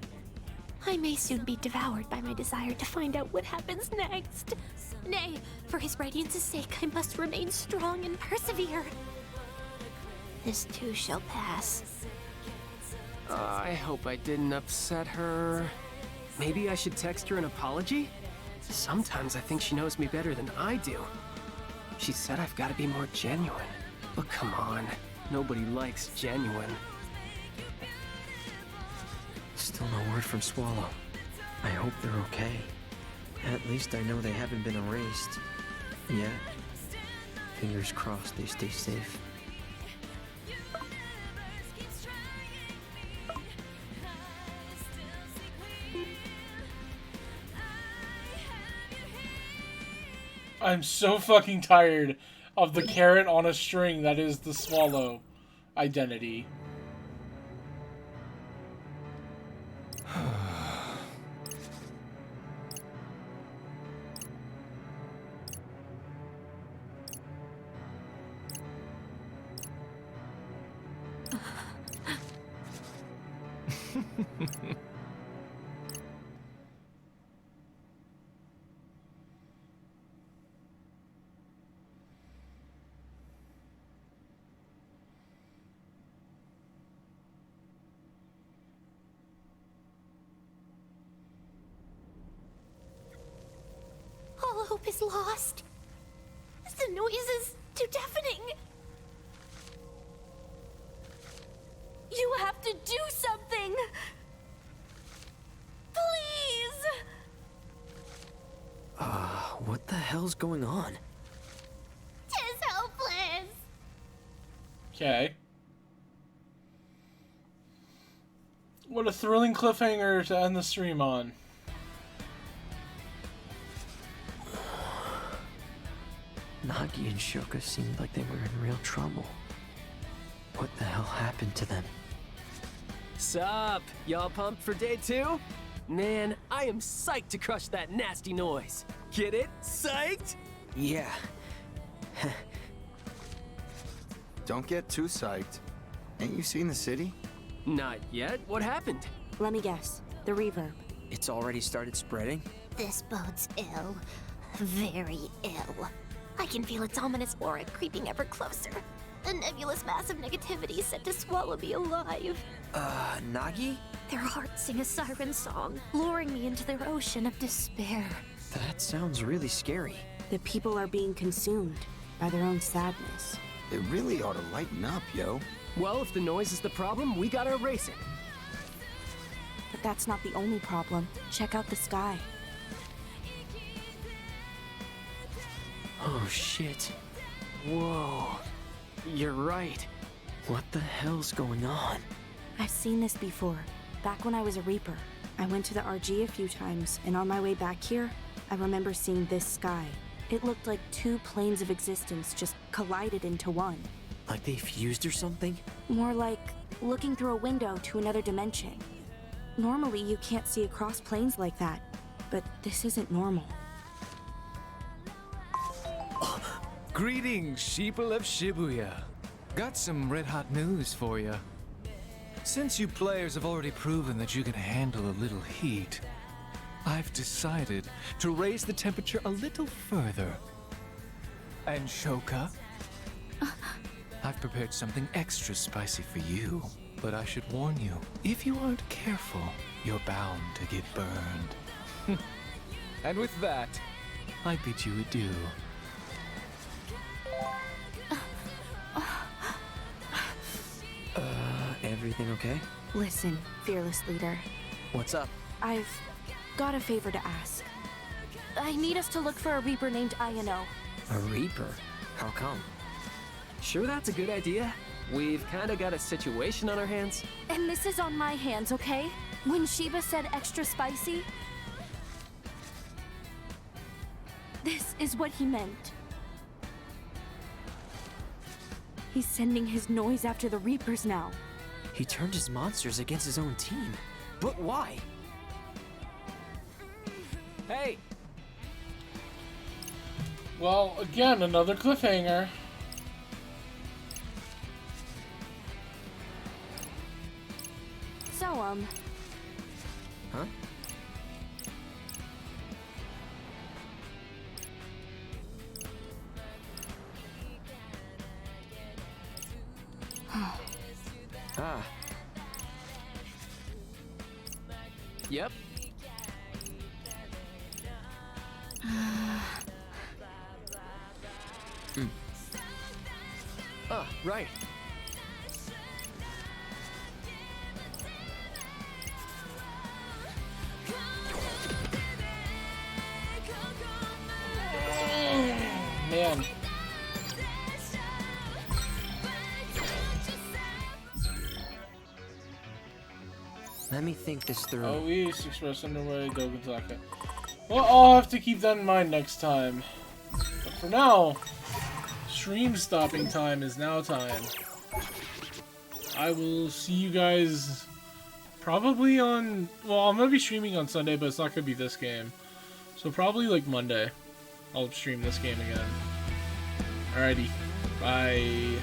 I may soon be devoured by my desire to find out what happens next. Nay, for his radiance's sake, I must remain strong and persevere. This too shall pass. I hope I didn't upset her. Maybe I should text her an apology? Sometimes I think she knows me better than I do. She said I've got to be more genuine. But come on, nobody likes genuine. Still no word from Swallow. I hope they're okay. At least I know they haven't been erased. Yet. Fingers crossed they stay safe. I'm so fucking tired of the carrot on a string that is the Swallow identity. All hope is lost. The noise is too deafening. You have to do something. Please. What the hell's going on? Tis hopeless. Okay. What a thrilling cliffhanger to end the stream on. Nagi and Shoka seemed like they were in real trouble. What the hell happened to them? Sup? Y'all pumped for day 2? Man, I am psyched to crush that nasty noise. Get it? Psyched? Yeah. Don't get too psyched. Ain't you seen the city? Not yet. What happened? Let me guess. The reverb. It's already started spreading? This bodes ill. Very ill. I can feel its ominous aura creeping ever closer. A nebulous mass of negativity set to swallow me alive. Nagi? Their hearts sing a siren song, luring me into their ocean of despair. That sounds really scary. The people are being consumed by their own sadness. It really ought to lighten up, yo. Well, if the noise is the problem, we gotta erase it. But that's not the only problem. Check out the sky. Oh shit. Whoa. You're right. What the hell's going on? I've seen this before. Back when I was a Reaper. I went to the RG a few times, and on my way back here, I remember seeing this sky. It looked like two planes of existence just collided into one. Like they fused or something? More like looking through a window to another dimension. Normally, you can't see across planes like that, but this isn't normal. Greetings, sheeple of Shibuya. Got some red-hot news for you. Since you players have already proven that you can handle a little heat, I've decided to raise the temperature a little further. And Shoka, I've prepared something extra spicy for you. But I should warn you, if you aren't careful, you're bound to get burned. And with that, I bid you adieu. Everything okay? Listen, fearless leader. What's up? I've got a favor to ask. I need us to look for a Reaper named Ayano. A Reaper? How come? Sure that's a good idea? We've kinda got a situation on our hands. And this is on my hands, okay? When Shiba said extra spicy, this is what he meant. He's sending his noise after the Reapers now. He turned his monsters against his own team. But why? Hey! Well, again, another cliffhanger. So, Huh? Ah. Yep. Ah, right. Man. Let me think this through. Oh, East Express underway, Dogenzaka. Well, I'll have to keep that in mind next time. But for now, stream stopping time is now time. I will see you guys probably on... Well, I'm going to be streaming on Sunday, but it's not going to be this game. So probably like Monday, I'll stream this game again. Alrighty. Bye.